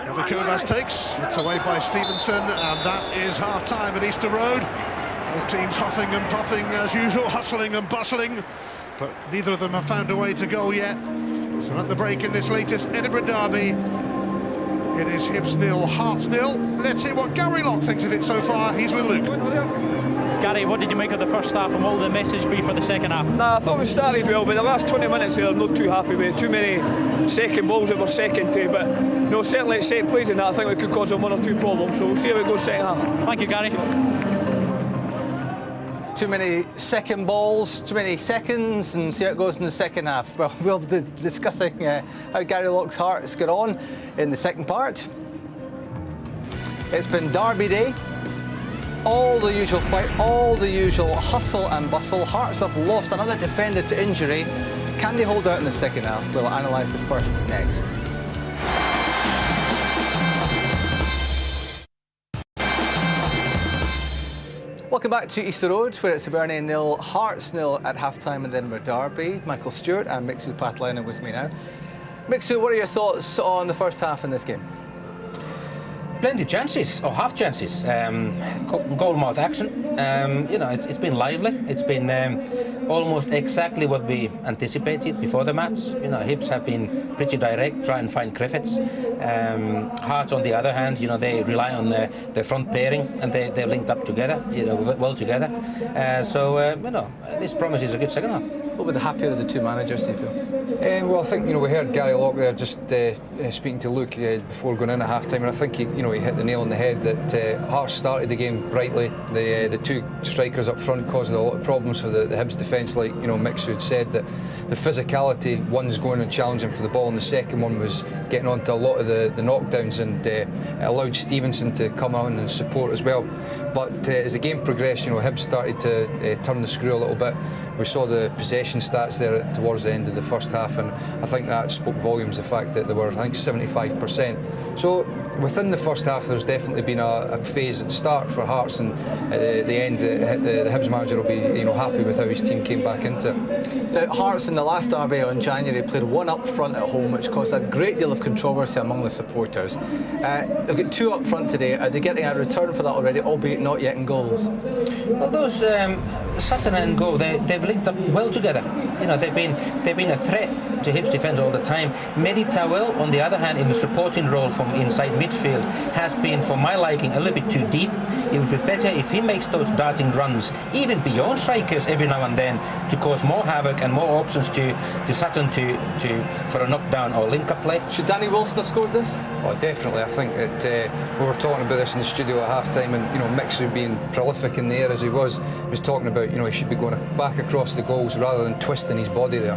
Speaker 5: Novikovas takes, it's away by Stevenson, and that is half-time at Easter Road. Both teams huffing and puffing as usual, hustling and bustling, but neither of them have found a way to goal yet. So at the break in this latest Edinburgh derby, it is Hibs 0, Hearts 0. Let's hear what Gary Locke thinks of it so far. He's with Luke.
Speaker 12: Gary, what did you make of the first half, and what will the message be for the second half?
Speaker 13: I thought we started well, but the last 20 minutes there I'm not too happy with. Too many second balls that we're second to, but no, certainly at set plays in that I think we could cause them 1 or 2 problems, so we'll see how it goes second half.
Speaker 12: Thank you, Gary.
Speaker 4: Too many second balls, too many seconds, and see how it goes in the second half. Well, we'll be discussing how Gary Locke's Hearts got on in the second part. It's been Derby Day. All the usual fight, all the usual hustle and bustle. Hearts have lost another defender to injury. Can they hold out in the second half? We'll analyse the first next. Welcome back to Easter Road, where it's Hibernian 0, Hearts 0 at half-time in the Edinburgh Derby. Michael Stewart and Mixu Paatelainen with me now. Mixu, what are your thoughts on the first half in this game?
Speaker 6: Plenty of chances, or half chances. Goal-mouth action. You know, it's been lively. It's been almost exactly what we anticipated before the match. You know, Hibs have been pretty direct, try and find Griffiths. Hearts, on the other hand, you know, they rely on their front pairing, and they're linked up together, you know, well together. You know, this promises a good second half.
Speaker 4: What were the happier of the two managers, do you feel?
Speaker 7: Well, I think, you know, we heard Gary Locke there just speaking to Luke before going in at half-time, and I think he hit the nail on the head that Hearts started the game brightly. The two strikers up front caused a lot of problems for the Hibs defence, like, you know, Mixu had said, that the physicality, one's going and challenging for the ball, and the second one was getting onto a lot of the knockdowns, and it allowed Stevenson to come on and support as well. But as the game progressed, you know, Hibs started to turn the screw a little bit. We saw the possession stats there towards the end of the first half half, and I think that spoke volumes, the fact that they were, I think, 75%. So within the first half there's definitely been a phase at the start for Hearts, and at the end the Hibs manager will be happy with how his team came back into it.
Speaker 4: Now, Hearts in the last derby on January played one up front at home, which caused a great deal of controversy among the supporters. They've got two up front today. Are they getting a return for that already, albeit not yet in goals?
Speaker 6: Well, those Sutton and Go, they've linked up well together. They've been a threat to Hibs defence all the time. Mehdi Tawel, on the other hand, in the supporting role from inside midfield, has been, for my liking, a little bit too deep. It would be better if he makes those darting runs, even beyond strikers every now and then, to cause more havoc and more options to Sutton for a knockdown or link-up play.
Speaker 4: Should Danny Wilson have scored this?
Speaker 7: Oh, definitely. I think that we were talking about this in the studio at half-time, and Mixu being prolific in the air as he was talking about he should be going back across the goals rather than twisting his body there.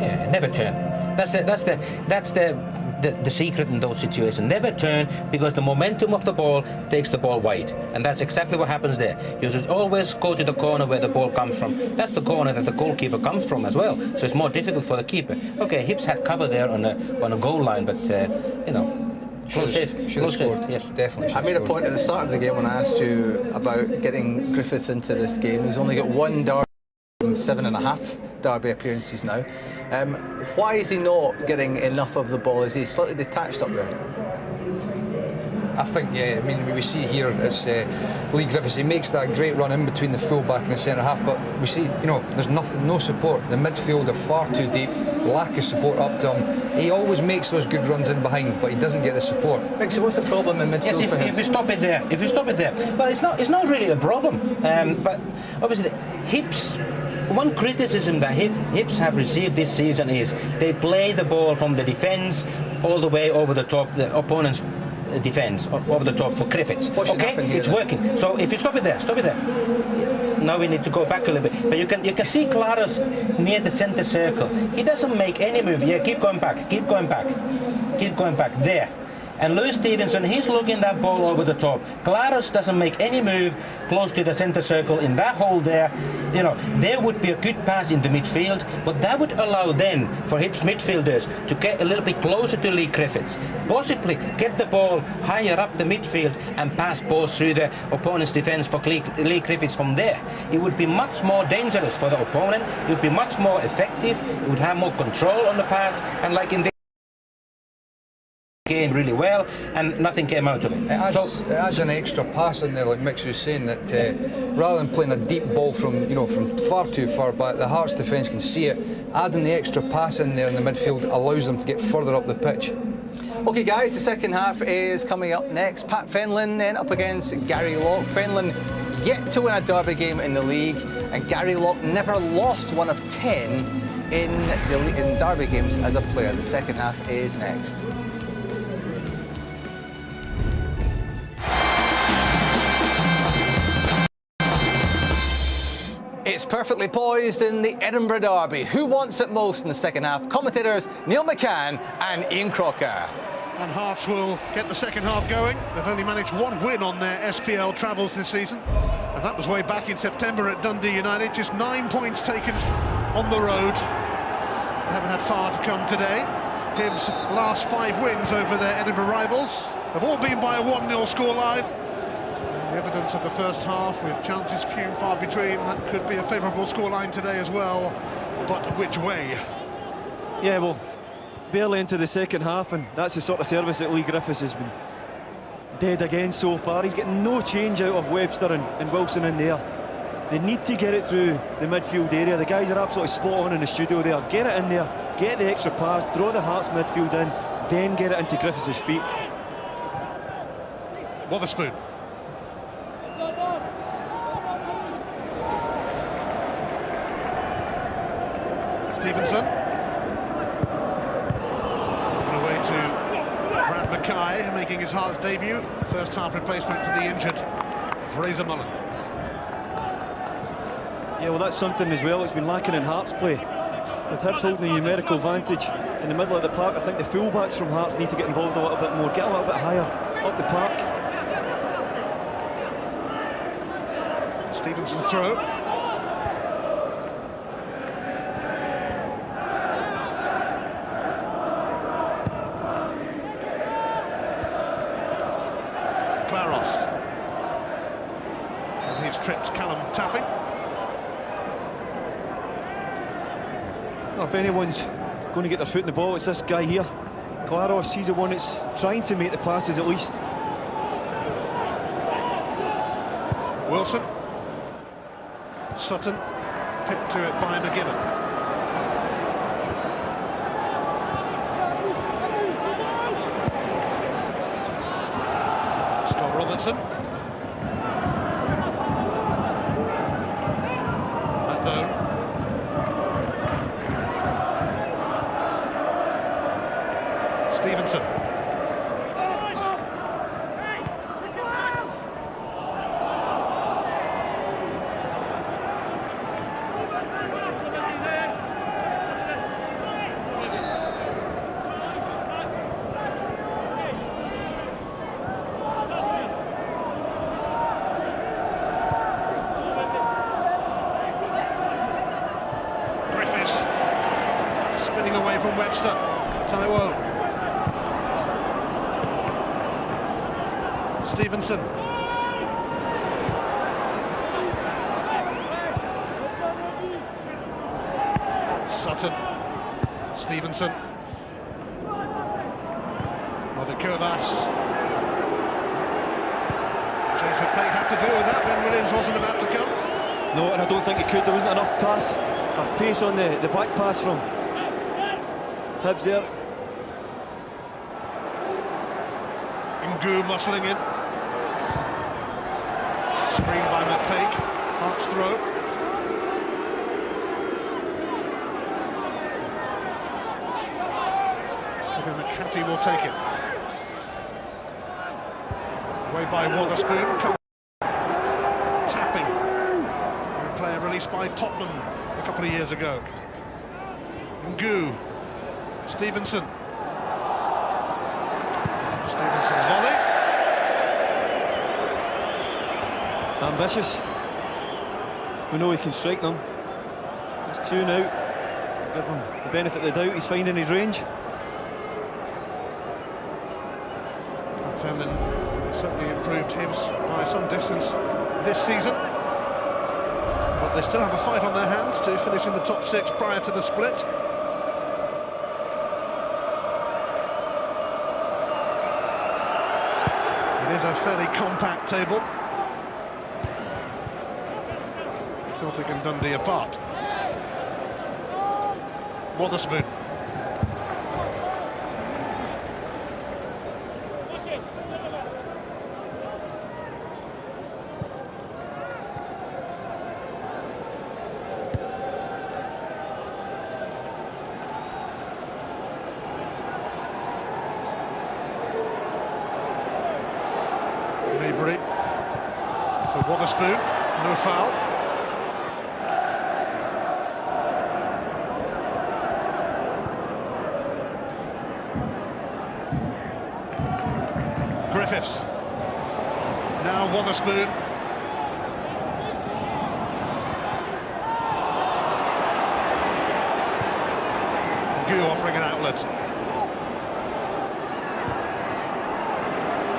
Speaker 6: Yeah, never turn. That's the secret in those situations. Never turn, because the momentum of the ball takes the ball wide, and that's exactly what happens there. You should always go to the corner where the ball comes from. That's the corner that the goalkeeper comes from as well, so it's more difficult for the keeper. Okay, Hibs had cover there on a goal line, but close save. Yes, definitely.
Speaker 4: I made a point at the start of the game when I asked you about getting Griffiths into this game. He's only got one derby from 7.5 derby appearances now. Why is he not getting enough of the ball? Is he slightly detached up there?
Speaker 7: I think, yeah, I mean, we see here it's Lee Griffiths. He makes that great run in between the full-back and the centre-half, but we see, there's no support. The midfield are far too deep, lack of support up to him. He always makes those good runs in behind, but he doesn't get the support.
Speaker 4: So what's the problem in midfield?
Speaker 6: Yes, if we stop it there. Well, it's not really a problem, but obviously Hibs. One criticism that Hibs have received this season is they play the ball from the defence all the way over the top, the opponent's defence, over the top for Griffiths. Okay, it's working. So if you stop it there. Now we need to go back a little bit. But you can see Claros near the centre circle. He doesn't make any move. Yeah, keep going back. There. And Lewis Stevenson, he's looking that ball over the top. Claros doesn't make any move close to the centre circle in that hole there. There would be a good pass in the midfield, but that would allow then for Hibs midfielders to get a little bit closer to Lee Griffiths. Possibly get the ball higher up the midfield and pass balls through the opponent's defence for Lee Griffiths from there. It would be much more dangerous for the opponent. It would be much more effective. It would have more control on the pass, and like in the game really well, and nothing came out of it.
Speaker 7: It adds an extra pass in there, like Mix was saying, that rather than playing a deep ball from far too far back, the Hearts defence can see it. Adding the extra pass in there in the midfield allows them to get further up the pitch.
Speaker 4: Okay guys, the second half is coming up next. Pat Fenlon then up against Gary Locke. Fenlon yet to win a derby game in the league, and Gary Locke never lost one of 10 in derby games as a player. The second half is next. It's perfectly poised in the Edinburgh Derby. Who wants it most in the second half? Commentators Neil McCann and Ian Crocker.
Speaker 5: And Hearts will get the second half going. They've only managed one win on their SPL travels this season, and that was way back in September at Dundee United. Just 9 points taken on the road. They haven't had far to come today. Hibs' last 5 wins over their Edinburgh rivals have all been by a 1-0 scoreline. The evidence of the first half, with chances few and far between, that could be a favourable scoreline today as well. But which way?
Speaker 11: Yeah, well, barely into the second half, and that's the sort of service that Lee Griffiths has been dead again so far. He's getting no change out of Webster and Wilson in there. They need to get it through the midfield area. The guys are absolutely spot on in the studio there. Get it in there, get the extra pass, draw the Hearts midfield in, then get it into Griffiths' feet.
Speaker 5: Wotherspoon. Stevenson. And away to Brad Mackay, making his Hearts debut. First half replacement for the injured Fraser Mullen.
Speaker 11: Yeah, well, that's something as well. It's been lacking in Hearts play. With Hibs holding the numerical advantage in the middle of the park, I think the fullbacks from Hearts need to get involved a little bit more, get a little bit higher up the park.
Speaker 5: Stevenson's throw. tripped Callum Tapping.
Speaker 11: Well, if anyone's going to get their foot in the ball, it's this guy here. Claros, he's the one that's trying to make the passes at least.
Speaker 5: Wilson. Sutton. Pipped to it by McGibbon. Scott Robertson. McDone. Stevenson. Spinning away from Webster. Taiwo. Stevenson. Sutton. Stevenson. Kurvas. James McPake had to deal with that when Williams wasn't about to come.
Speaker 11: No, and I don't think he could. There wasn't enough pass or pace on the back pass from Hibs there.
Speaker 5: Ngu muscling in. Screen by McPake. Hart's throw. McCarthy will take it. Away by Waterspoon. Tapping. A player released by Tottenham a couple of years ago. Ngu. Stevenson. Stevenson's volley.
Speaker 11: Ambitious. We know he can strike them. It's 2 now. Give him the benefit of the doubt, he's finding his range.
Speaker 5: Fenlon certainly improved Hibs by some distance this season. But they still have a fight on their hands to finish in the top 6 prior to the split. It is a fairly compact table. Celtic and Dundee apart. Waterspoon. Maybury for Waterspoon, no foul. Griffiths. Now Waterspoon. Gu offering an outlet.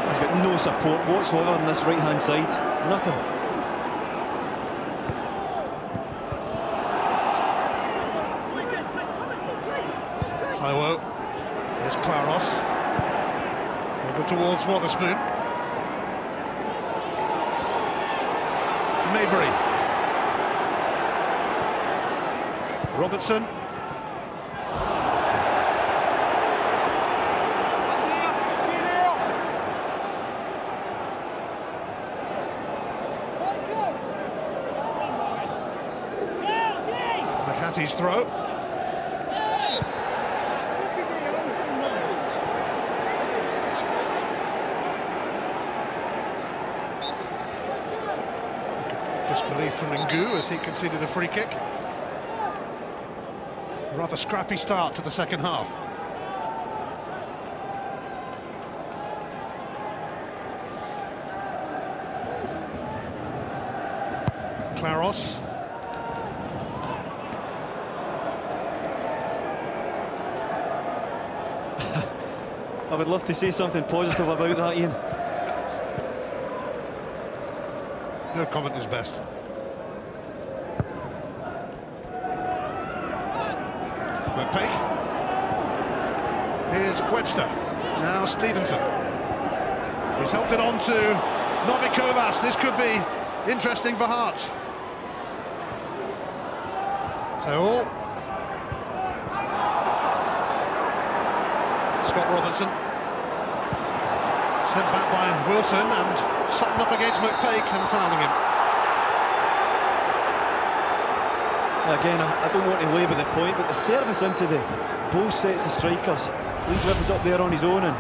Speaker 11: He's got no support whatsoever on this right-hand side. Nothing.
Speaker 5: Taiwo. Here's Claros. Over towards Waterspoon. Maybury. Robertson. McHatty's throw. Disbelief from Ngu as he conceded a free kick. Rather scrappy start to the second half. Claros.
Speaker 11: I would love to say something positive about that, Ian.
Speaker 5: No comment is best. McPake. Here's Webster. Now Stevenson. He's helped it on to Novikovas. This could be interesting for Hearts. So Scott Robertson. Sent back by Wilson, and Sutton up against McPake and fouling him.
Speaker 11: Again, I don't want to labour the point, but the service into both sets of strikers. Lee Griffiths up there on his own, and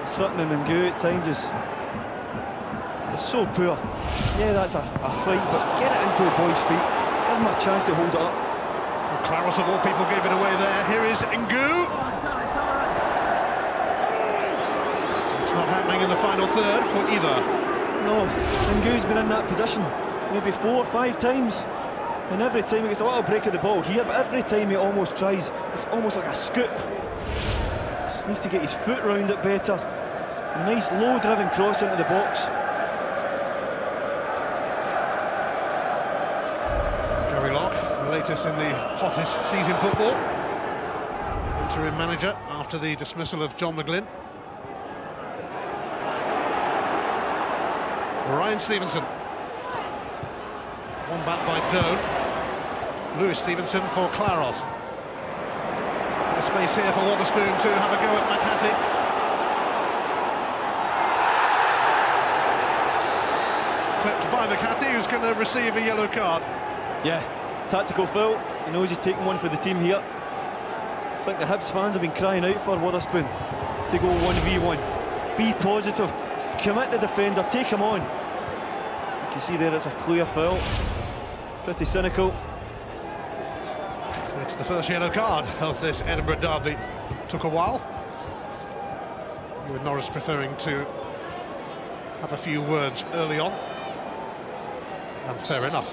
Speaker 11: Sutton and Ngoo at times is so poor. Yeah, that's a fight, but get it into the boys' feet. Give them a chance to hold it up.
Speaker 5: Well, Claros of all people gave it away there. Here is Ngoo. It's not happening in the final third for either.
Speaker 11: No, Ngoo's been in that position maybe 4 or 5 times. And every time he gets a little break of the ball here, but every time he almost tries, it's almost like a scoop. Just needs to get his foot round it better. A nice low-driven cross into the box.
Speaker 5: Gary Locke, the latest in the hottest seat in football. Interim manager after the dismissal of John McGlynn. Ryan Stevenson. One back by Doan. Lewis Stevenson for Claros. A space here for Waterspoon to have a go at McHattie. Clipped by McHattie, who's going to receive a yellow card.
Speaker 11: Yeah, tactical foul. He knows he's taking one for the team here. I think the Hibs fans have been crying out for Waterspoon to go 1v1. Be positive, commit the defender, take him on. You can see there it's a clear foul. Pretty cynical.
Speaker 5: It's the first yellow card of this Edinburgh derby. Took a while. With Norris preferring to have a few words early on. And fair enough.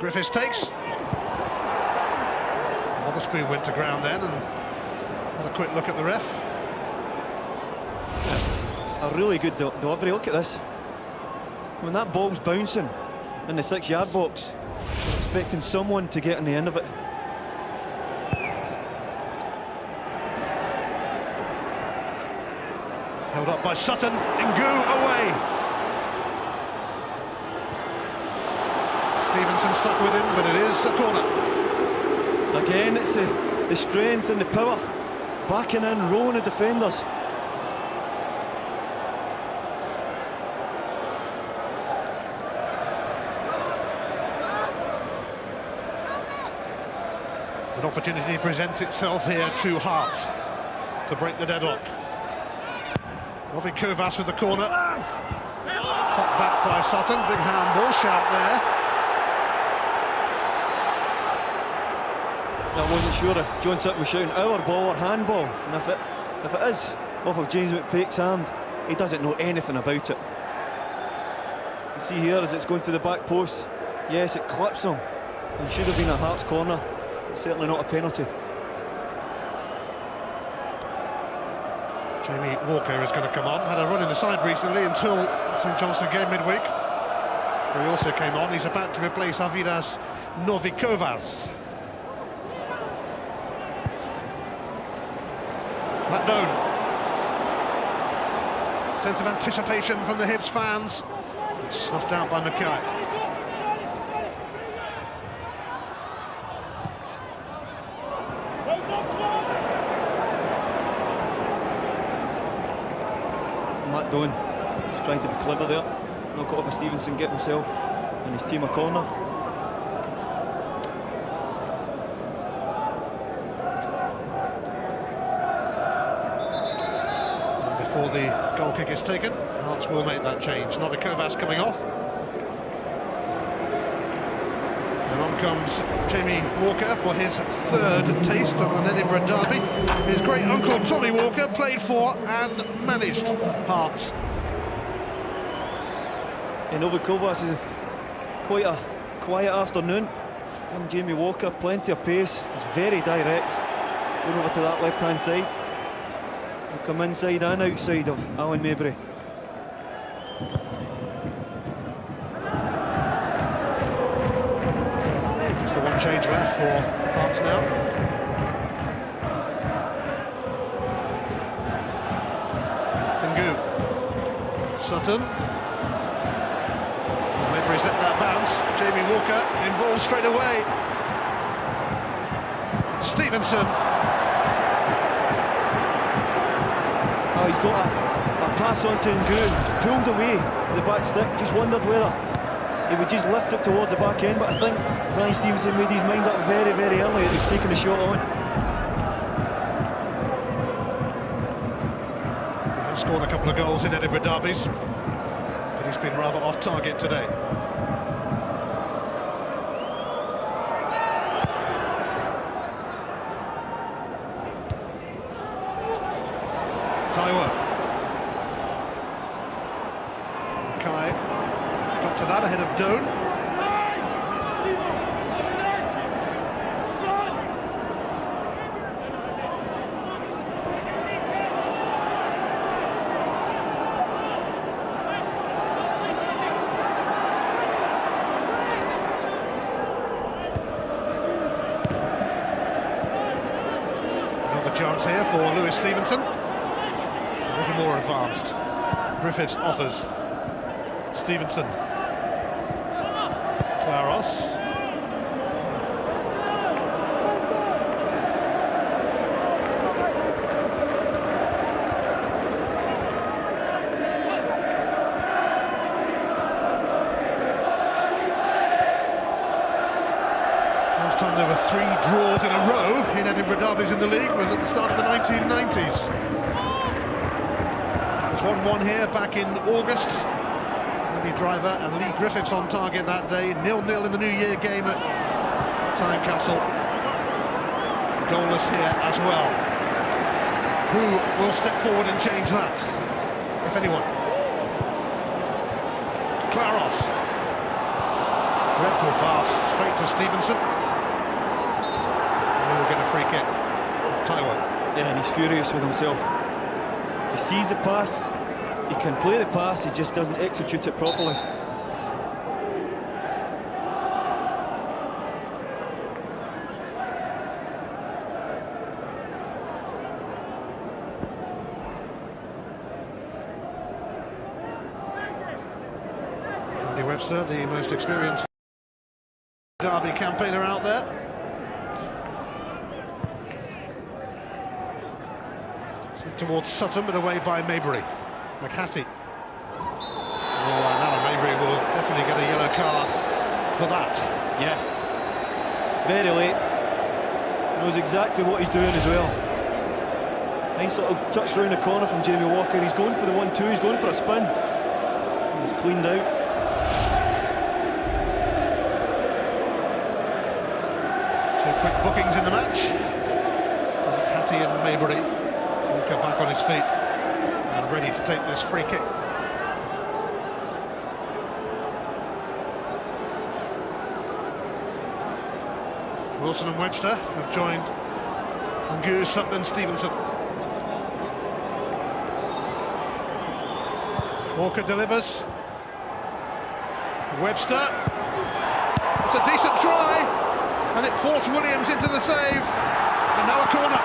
Speaker 5: Griffiths takes. Waterspoon went to ground then and had a quick look at the ref.
Speaker 11: That's a really good delivery. Look at this. When that ball's bouncing in the 6-yard box, you're expecting someone to get on the end of it.
Speaker 5: Held up by Sutton. Ngoo away. Stevenson stuck with him, but it is a corner.
Speaker 11: Again, it's the strength and the power. Backing in, rolling the defenders.
Speaker 5: An opportunity presents itself here to Hearts to break the deadlock. Novikovas with the corner. Popped back by Sutton. Big handball shout there.
Speaker 11: I wasn't sure if John Sutton was shouting our ball or handball, and if it is off of James McPake's hand, he doesn't know anything about it. You see here as it's going to the back post. Yes, it clips him and should have been a Hearts corner. It's certainly not a penalty.
Speaker 5: Jamie Walker is going to come on. Had a run in the side recently until St Johnstone game midweek. He also came on. He's about to replace Avidas Novikovas. Matt Doan. Sense of anticipation from the Hibs fans. It's snuffed out by Mackay.
Speaker 11: Matt Doan is trying to be clever there. Knock it off of Stevenson, get himself and his team a corner.
Speaker 5: Before the goal kick is taken, Hearts will make that change. Novikovas coming off. And on comes Jamie Walker for his third taste of an Edinburgh derby. His great uncle Tommy Walker played for and managed Hearts.
Speaker 11: And Novikovas is quite a quiet afternoon. Young Jamie Walker, plenty of pace. He's very direct. Going over to that left-hand side. He'll come inside and outside of Alan Mabry.
Speaker 5: for Hearts now. Ngu. Sutton. Mabry's let that bounce. Jamie Walker involved straight away. Stevenson.
Speaker 11: Oh, he's got a pass on to Ngu. He's pulled away with the back stick. Just wondered whether he would just lift it towards the back end, but I think Ryan Stevenson made his mind up very, very early that he's taking the shot on.
Speaker 5: He has scored a couple of goals in Edinburgh derbies, but he's been rather off target today. Taiwo. Kai got to that ahead of Doan. Another chance here for Lewis Stevenson. A little more advanced. Griffiths offers. Stevenson. Claros. Last time there were 3 draws in a row in Edinburgh derbies in the league was at the start of the 1990s. There's 1-1 here back in August. Andy Driver and Lee Griffiths on target that day. 0-0 in the New Year game at Tynecastle. Goalless here as well. Who will step forward and change that, if anyone? Claros. Dreadful pass straight to Stevenson. And we'll get a free kick. Taiwo.
Speaker 11: Yeah, and he's furious with himself. He sees the pass, he can play the pass, he just doesn't execute it properly.
Speaker 5: Andy Webster, the most experienced derby campaigner out there. Sent towards Sutton, but away by Mabry. McHattie. Oh, and Alan Mabry will definitely get a yellow card for that.
Speaker 11: Yeah, very late. Knows exactly what he's doing as well. Nice little touch round the corner from Jamie Walker. He's going for the 1-2, he's going for a spin. He's cleaned out.
Speaker 5: Two quick bookings in the match. McHattie and Mabry. Walker back on his feet and ready to take this free kick. Wilson and Webster have joined Ngu, Sutton and Stevenson. Walker delivers. Webster. It's a decent try, and it forced Williams into the save. And now a corner.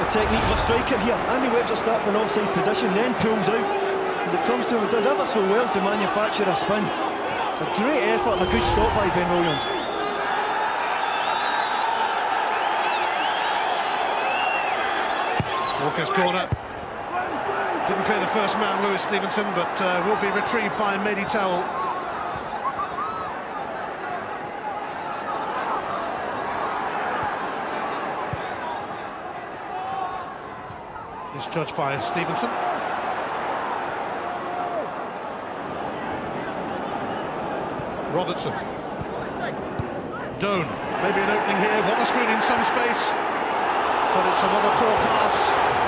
Speaker 11: The technique of a striker here. Andy Webster starts in an offside position, then pulls out. As it comes to him, it does ever so well to manufacture a spin. It's a great effort and a good stop by Ben Williams.
Speaker 5: Walker's corner. Didn't clear the first man, Lewis Stevenson, but will be retrieved by Mehdi Towell. Misjudged by Stevenson. Robertson. Doan. Maybe an opening here. Wotherspoon in some space. But it's another poor pass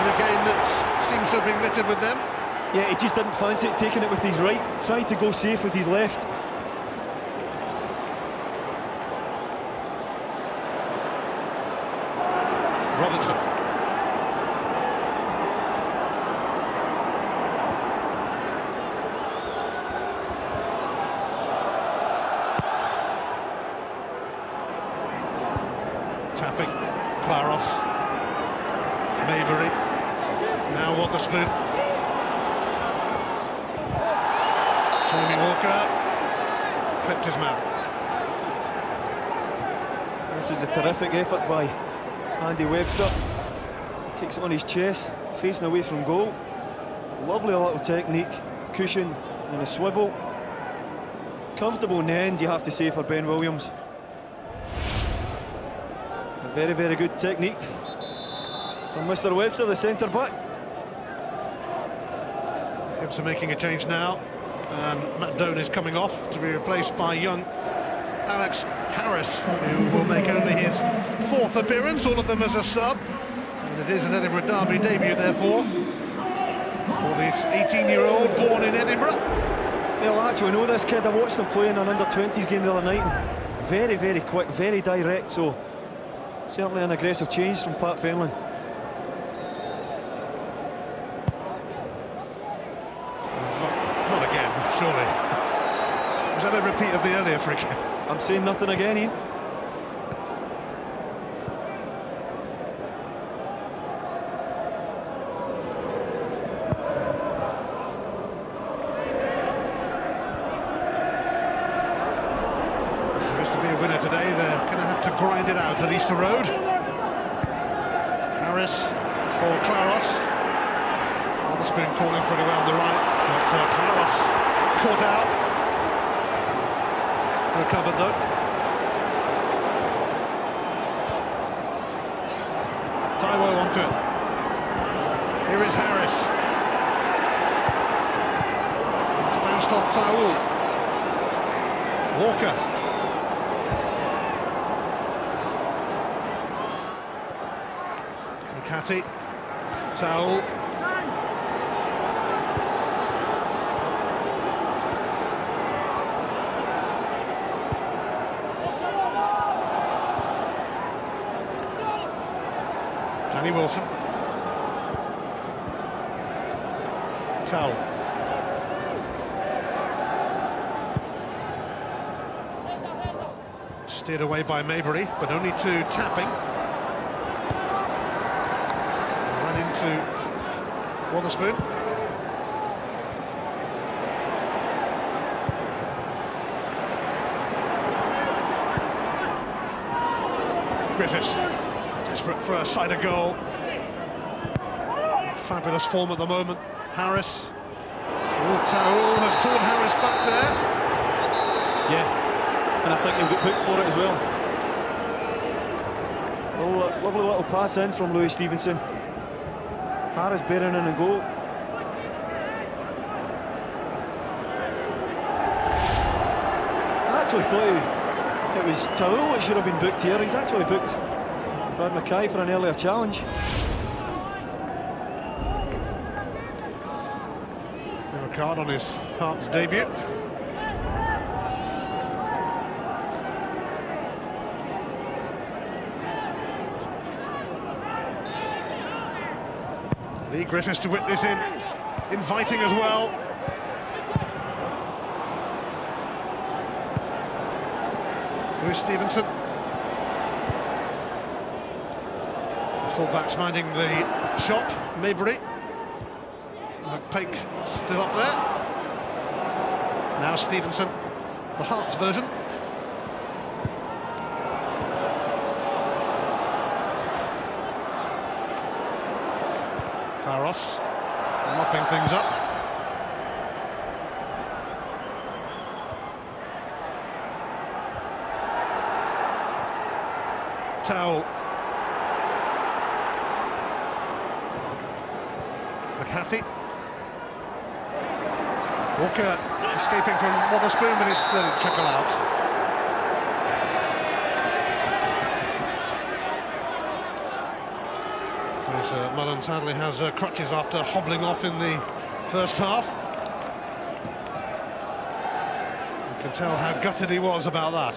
Speaker 5: in a game that seems to have been littered with them.
Speaker 11: Yeah, he just didn't fancy it, taking it with his right, tried to go safe with his left.
Speaker 5: Robertson. Claros. Maybury. Now Witherspoon. Jamie Walker clipped his mouth.
Speaker 11: This is a terrific effort by Andy Webster. Takes it on his chest, facing away from goal. Lovely little technique, cushion and a swivel. Comfortable in the end, you have to say, for Ben Williams. A very, very good technique from Mr. Webster, the centre-back.
Speaker 5: Hibs are making a change now, and Matt Doan is coming off to be replaced by young Alex Harris, who will make only his 4th appearance, all of them as a sub. And it is an Edinburgh Derby debut, therefore, for this 18-year-old born in Edinburgh.
Speaker 11: Well, I actually know this kid. I watched him play in an under-20s game the other night. And very, very quick, very direct, so certainly an aggressive change from Pat Fenlon.
Speaker 5: Not again, surely. Was that a repeat of the earlier free kick?
Speaker 11: I'm saying nothing again, Ian.
Speaker 5: If there is to be a winner today, they're going to have to grind it out at Easter Road. Harris for Claros. Witherspoon calling pretty well on the right, but Claros caught out. Recovered though. Taiwo onto it. Here is Harris. It's bounced off Taiwo. Walker. McCarthy. Taiwo. Danny Wilson. Towell. Steered away by Maybury, but only to tapping. Ran into Witherspoon. Griffiths. Desperate for a side of goal. Fabulous form at the moment. Harris. Towell has pulled Harris back there.
Speaker 11: Yeah, and I think they'll get booked for it as well. Lovely little pass in from Louis Stevenson. Harris bearing in a goal. I actually thought it was Towell that should have been booked here. He's actually booked Brad Mackay for an earlier challenge.
Speaker 5: A card on his Hearts debut. Lee Griffiths to whip this in, inviting as well. Louis Stevenson. Fullbacks minding the shot. Maybury. McPake still up there. Now Stevenson, the Hearts version. Claros mopping things up. Towell. McCarthy. Walker escaping from Witherspoon, but he's let it trickle out. As Mullen sadly has crutches after hobbling off in the first half. You can tell how gutted he was about that.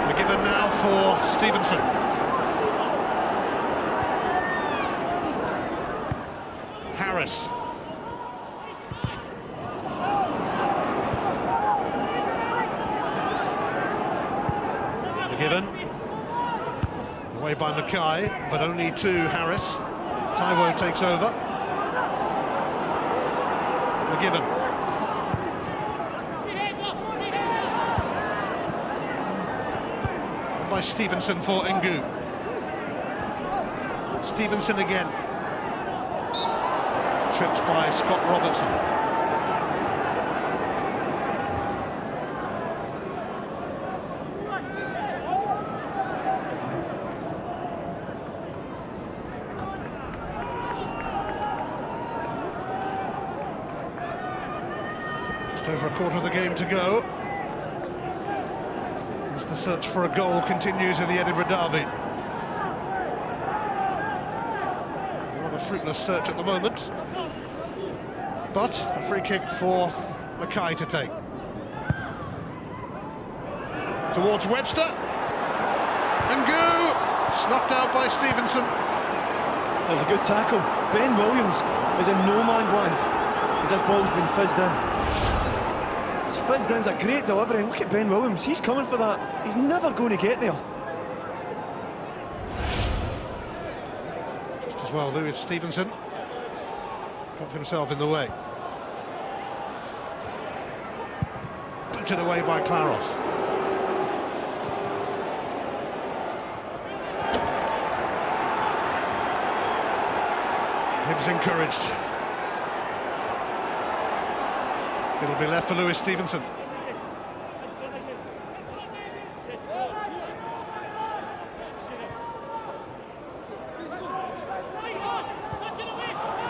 Speaker 5: McGibbon now for Stevenson. Harris. Given. Away by Mackay, but only to Harris. Taiwo takes over. McGibbon. By Stevenson for Ngu. Stevenson again. Tripped by Scott Robertson. Over a quarter of the game to go as the search for a goal continues in the Edinburgh derby. A rather fruitless search at the moment, but a free kick for Mackay to take. Towards Webster. Ngu snuffed out by Stevenson.
Speaker 11: That was a good tackle. Ben Williams is in no man's land as this ball's been fizzed in. It's fizzed in, it's a great delivery, and look at Ben Williams, he's coming for that. He's never going to get there.
Speaker 5: Just as well, Lewis Stevenson got himself in the way. Booted away by Claros. Hibs encouraged. It'll be left for Lewis Stevenson.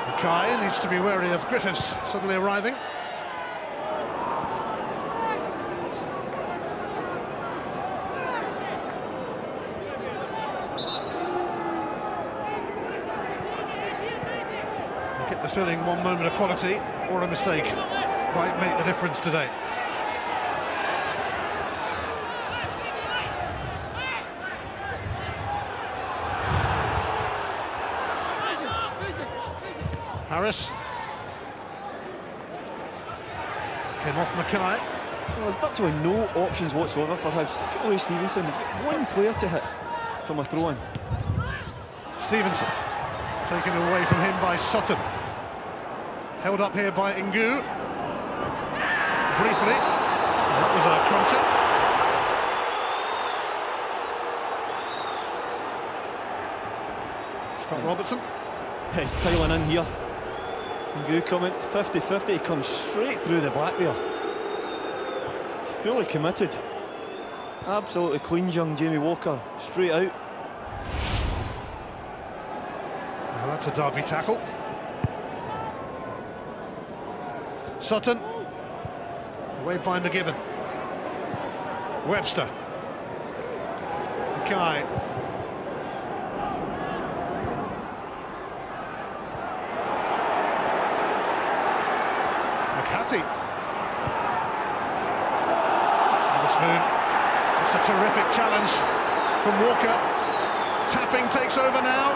Speaker 5: Mackay needs to be wary of Griffiths suddenly arriving. You get the feeling one moment of quality or a mistake might make the difference today. Harris came off Mackay.
Speaker 11: Well, there's virtually no options whatsoever for Hibs. Look at Lewis Stevenson, he's got one player to hit from a throw-in.
Speaker 5: Stevenson taken away from him by Sutton. Held up here by Ngu. Briefly, that was a cruncher. Scott Robertson.
Speaker 11: He's piling in here. Ngu coming, 50-50, he comes straight through the back there. He's fully committed. Absolutely clean young Jamie Walker, straight out.
Speaker 5: Now that's a derby tackle. Sutton. Away by McGibbon. Webster. Mackay. McHattie. Witherspoon. It's a terrific challenge from Walker. Tapping takes over now.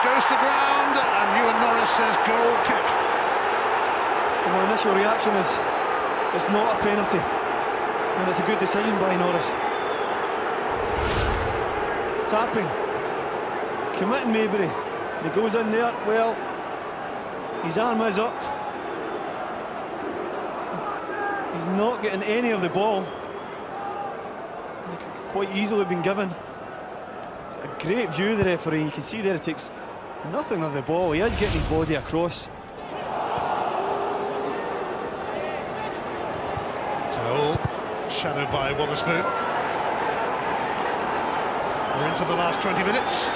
Speaker 5: Goes to ground, and Ewan Norris says goal kick.
Speaker 11: My initial reaction is it's not a penalty, and it's a good decision by Norris. Tapping, committing Maybury. He goes in there, well, his arm is up. He's not getting any of the ball. He could quite easily have been given. It's a great view, the referee. You can see there it takes nothing of the ball. He is getting his body across.
Speaker 5: Shadowed by Witherspoon. We're into the last 20 minutes.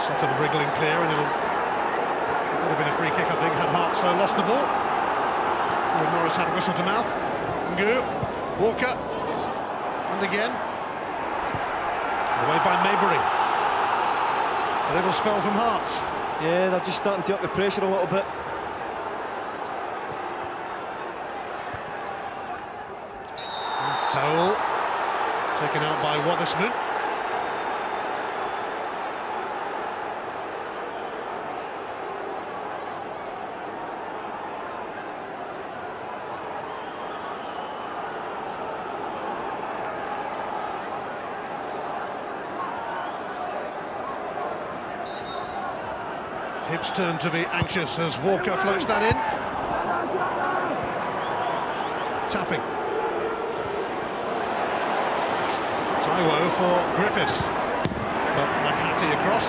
Speaker 5: Sutton wriggling clear, and it would have been a free kick, I think, had Hart lost the ball. Ewan Norris had a whistle to mouth. Ngu, Walker, and again. Away by Maybury. A little spell from Hart.
Speaker 11: Yeah, they're just starting to up the pressure a little bit.
Speaker 5: Towell Taken out by Wotherspoon. Hibs turn to be anxious as Walker floats that in. Tapping. Taiwo for Griffiths. But McHattie across.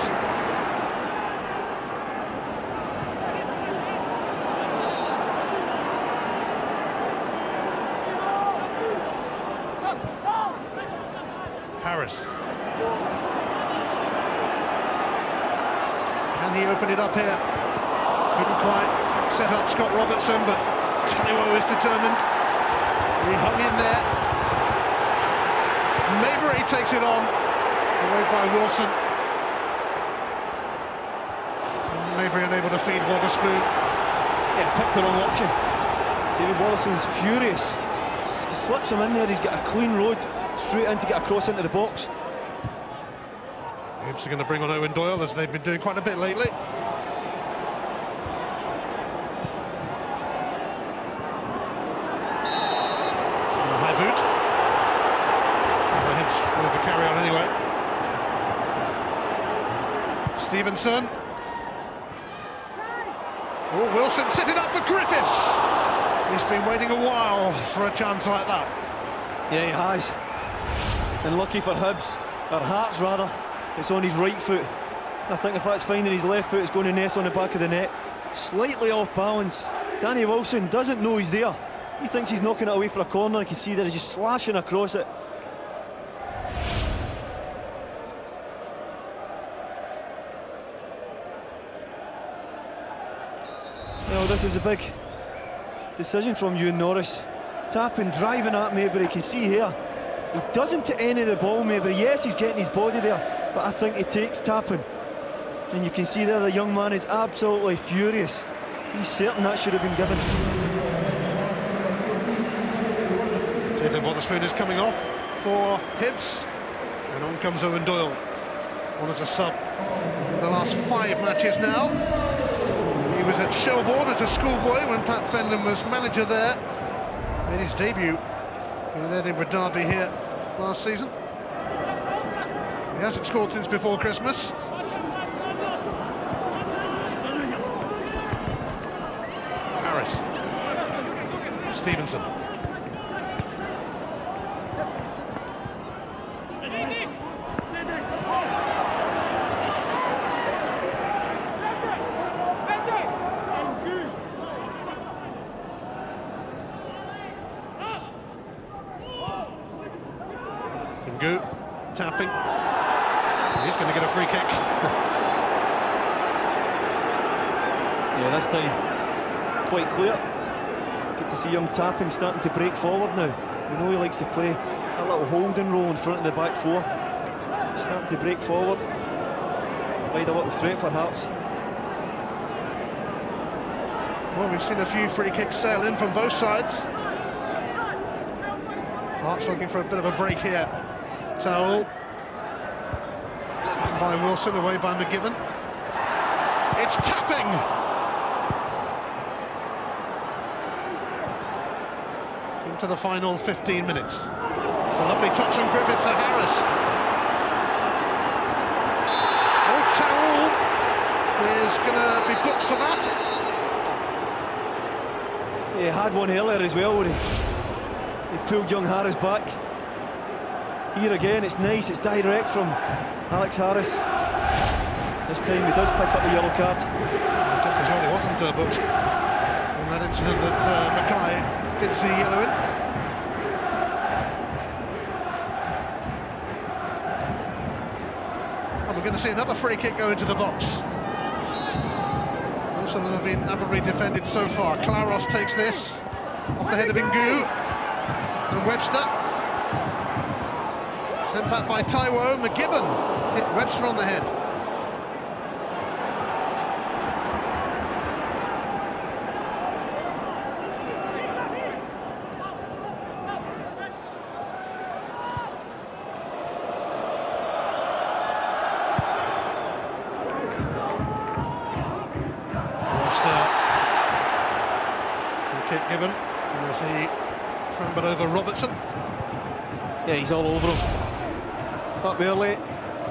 Speaker 5: Harris. Can he open it up here? Couldn't quite set up Scott Robertson, but Taiwo is determined. He hung in there. Maybury takes it on, away by Wilson. Maybury unable to feed Wotherspoon.
Speaker 11: Yeah, picked the wrong option. David Wallace's furious. He slips him in there, he's got a clean road straight in to get across into the box.
Speaker 5: Hibs are going to bring on Owen Doyle, as they've been doing quite a bit lately. High boot. The Hibs wanted to carry on anyway. Stevenson. Oh, Wilson sitting up for Griffiths. He's been waiting a while for a chance like that.
Speaker 11: Yeah, he has. And lucky for Hibs, or Hearts rather, it's on his right foot. I think if that's finding his left foot, it's going to nest on the back of the net. Slightly off balance. Danny Wilson doesn't know he's there. He thinks he's knocking it away for a corner. You can see that he's just slashing across it. Well, this is a big decision from Ewan Norris. Tapping, driving at Maybury. You can see here, he doesn't to any of the ball, Maybury. Yes, he's getting his body there, but I think he takes Tapping. And you can see there the young man is absolutely furious. He's certain that should have been given.
Speaker 5: David Wotherspoon is coming off for Hibs, and on comes Owen Doyle, on as a sub in the last 5 matches now. He was at Shelbourne as a schoolboy when Pat Fenlon was manager there. Made his debut in an Edinburgh derby here last season. He hasn't scored since before Christmas. Harris. Stevenson. Tapping. He's going to get a free kick.
Speaker 11: Yeah, this time quite clear. Good to see young Tapping starting to break forward now. We know he likes to play that little holding role in front of the back four. Starting to break forward, provide a little threat for Hearts.
Speaker 5: Well, we've seen a few free kicks sail in from both sides. Hearts looking for a bit of a break here. Towell by Wilson, away by McGibbon. It's Tapping. Into the final 15 minutes. It's a lovely touch from Griffith for Harris. Oh, Towell is going to be booked for that.
Speaker 11: Yeah, he had one earlier as well where he pulled young Harris back. Here again, it's nice, it's direct from Alex Harris. This time he does pick up the yellow card.
Speaker 5: Just as well he wasn't booked in that incident that Mackay did see yellow in. And we're going to see another free kick go into the box. Most of them have been admirably defended so far. Claros takes this off the head of Ingu and Webster. Sent back by Taiwo. McGibbon hit Webster on the head. As he clambered over Robertson.
Speaker 11: Yeah, he's all over him. Up early,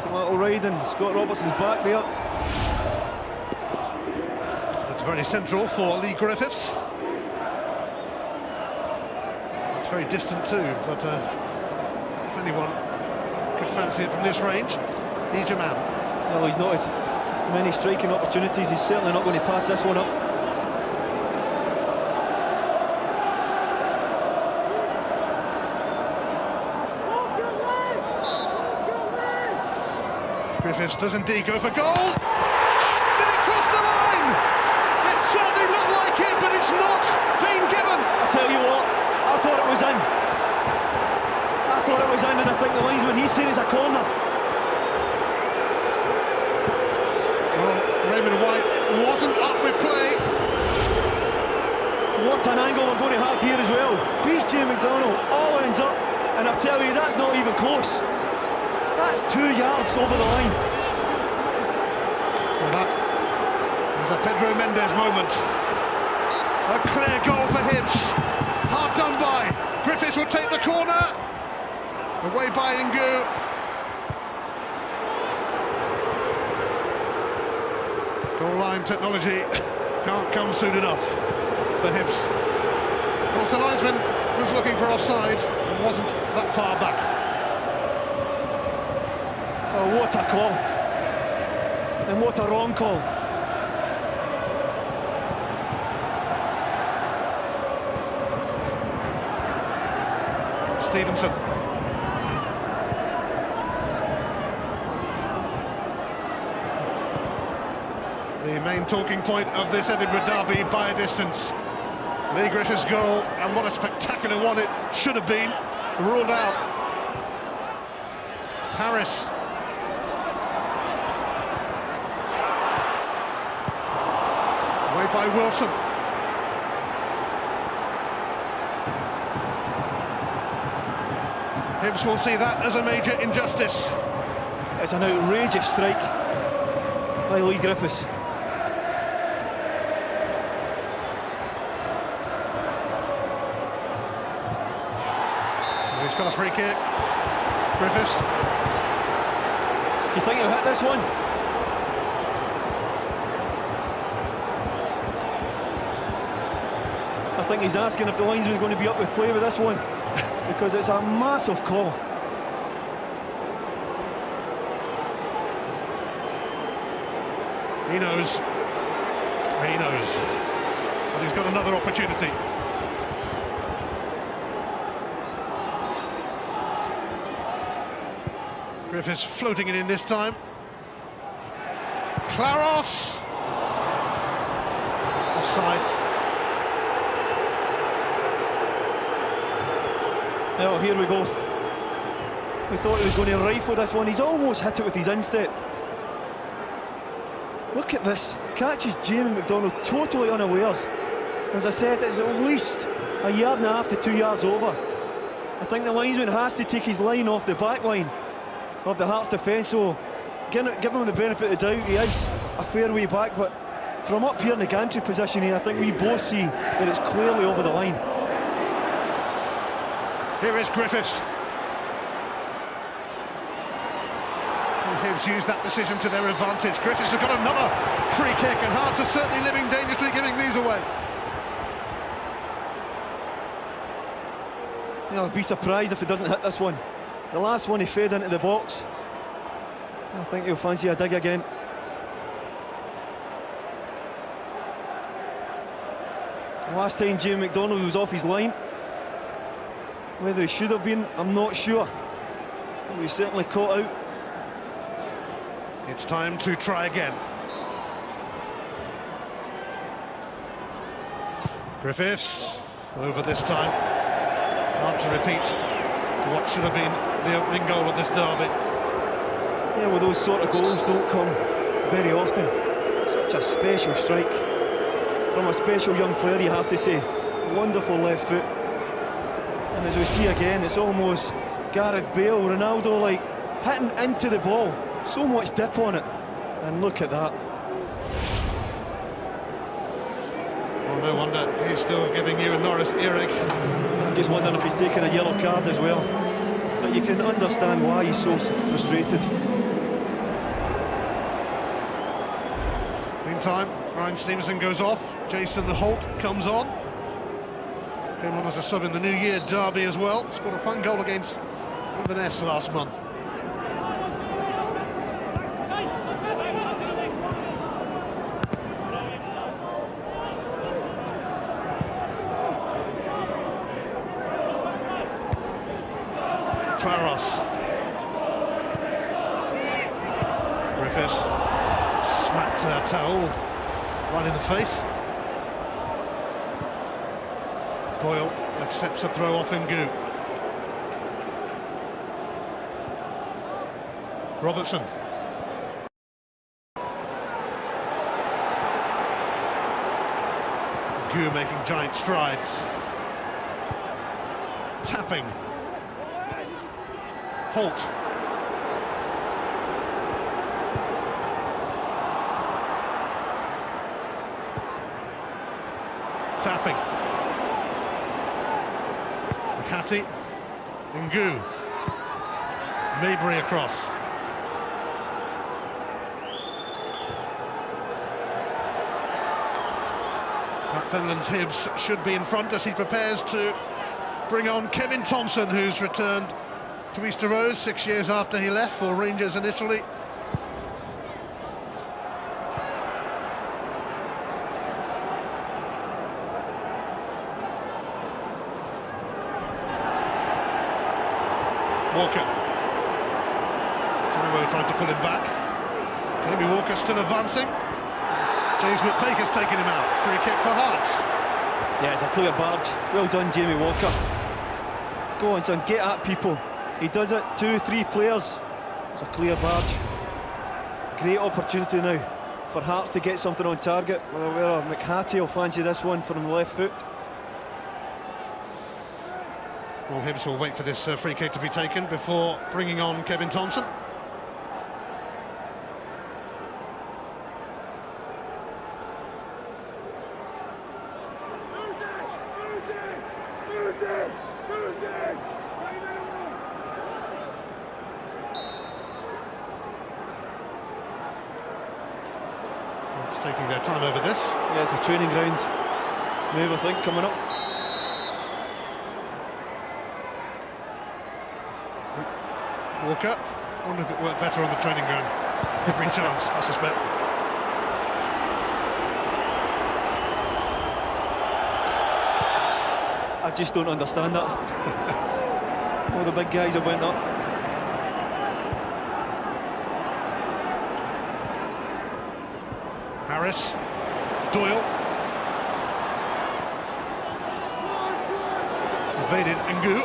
Speaker 11: took a little ride, and Scott Robertson's back there.
Speaker 5: That's very central for Lee Griffiths. It's very distant too, but if anyone could fancy it from this range, he's your man.
Speaker 11: Well, he's not had many striking opportunities. He's certainly not going to pass this one up.
Speaker 5: Griffiths does indeed go for goal. Did it cross the line? It certainly looked like it, but it's not been given.
Speaker 11: I tell you what, I thought it was in. I thought it was in, and I think the linesman, he's seen it's a corner.
Speaker 5: Well, Raymond White wasn't up with play.
Speaker 11: What an angle we're going to have here as well. Beats Jamie McDonald, all ends up, and I tell you, that's not even close. That's 2 yards over the line.
Speaker 5: Well, that was a Pedro Mendes moment. A clear goal for Hibs. Hard done by. Griffiths will take the corner. Away by Ingu. Goal line technology can't come soon enough for Hibs. Well, the linesman was looking for offside and wasn't that far back.
Speaker 11: Oh, what a call. And what a wrong call.
Speaker 5: Stevenson. The main talking point of this Edinburgh derby by a distance. Lee Griffiths' goal, and what a spectacular one it should have been. Ruled out. Harris. Away by Wilson. Hibs will see that as a major injustice.
Speaker 11: It's an outrageous strike by Lee Griffiths.
Speaker 5: He's got a free kick. Griffiths.
Speaker 11: Do you think he'll hit this one? I think he's asking if the linesman's going to be up with play with this one, because it's a massive call.
Speaker 5: He knows. He knows. But he's got another opportunity. Griffiths floating it in this time. Claros. Offside.
Speaker 11: Oh, here we go. We thought he was going to rifle this one. He's almost hit it with his instep. Look at this. Catches Jamie McDonald totally unawares. As I said, it's at least 1.5 yards to 2 yards over. I think the linesman has to take his line off the back line of the Hearts defence, so give him the benefit of the doubt. He is a fair way back, but from up here in the gantry position here, I think we both see that it's clearly over the line.
Speaker 5: Here is Griffiths. Hibs used that decision to their advantage. Griffiths has got another free kick, and Hearts are certainly living dangerously, giving these away.
Speaker 11: I'll be surprised if he doesn't hit this one. The last one he fed into the box. I think he'll fancy a dig again. Last time Jamie McDonald was off his line. Whether he should have been, I'm not sure. He was certainly caught out.
Speaker 5: It's time to try again. Griffiths over this time. Hard to repeat what should have been the opening goal of this derby.
Speaker 11: Yeah, well, those sort of goals don't come very often. Such a special strike from a special young player, you have to say. Wonderful left foot. And as we see again, it's almost Gareth Bale, Ronaldo-like, hitting into the ball. So much dip on it. And look at that.
Speaker 5: Well, No wonder he's still giving you and Norris earache.
Speaker 11: I'm just wondering if he's taken a yellow card as well. But you can understand why he's so frustrated.
Speaker 5: Meantime, Ryan Stevenson goes off. Jason Holt comes on. Came on as a sub in the New Year derby as well. Scored a fine goal against Inverness last month. Claros. Griffiths smacked Taul right in the face. Doyle accepts a throw off Ngu. Robertson. Ngu making giant strides. Tapping. Holt. Tapping. McCarthy. Ngu. Maybury across. Finland's Hibs should be in front as he prepares to bring on Kevin Thompson, who's returned to Easter Road 6 years after he left for Rangers initially. Walker. Tyrone tried to pull him back. Jamie Walker still advancing. James McTaker's taken him out. Free kick for Hearts.
Speaker 11: Yeah, it's a clear barge. Well done, Jamie Walker. Go on, son, get at people. He does it, 2-3 players. It's a clear barge. Great opportunity now for Hearts to get something on target. Whether McHattie will fancy this one from the left foot.
Speaker 5: Well, Hibs will wait for this free kick to be taken before bringing on Kevin Thompson. Taking their time over this.
Speaker 11: Yeah, it's a training ground move, I think, coming up.
Speaker 5: Walker. Wonder if it worked better on the training ground. Every chance, I suspect.
Speaker 11: I just don't understand that. All the big guys have went up.
Speaker 5: Harris, Doyle, evaded Ngu.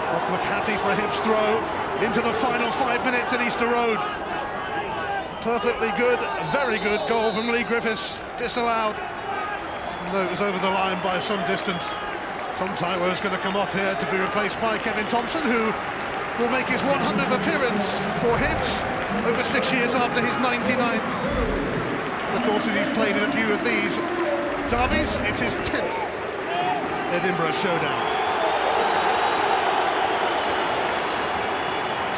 Speaker 5: Off McHattie for a Hibs throw into the final 5 minutes at Easter Road. Perfectly good, very good goal from Lee Griffiths, disallowed. Though it was over the line by some distance. Tom Taiwo is going to come off here to be replaced by Kevin Thompson, who will make his 100th appearance for Hibs. Over 6 years after his 99th. Of course, he's played in a few of these derbies. It's his 10th Edinburgh showdown.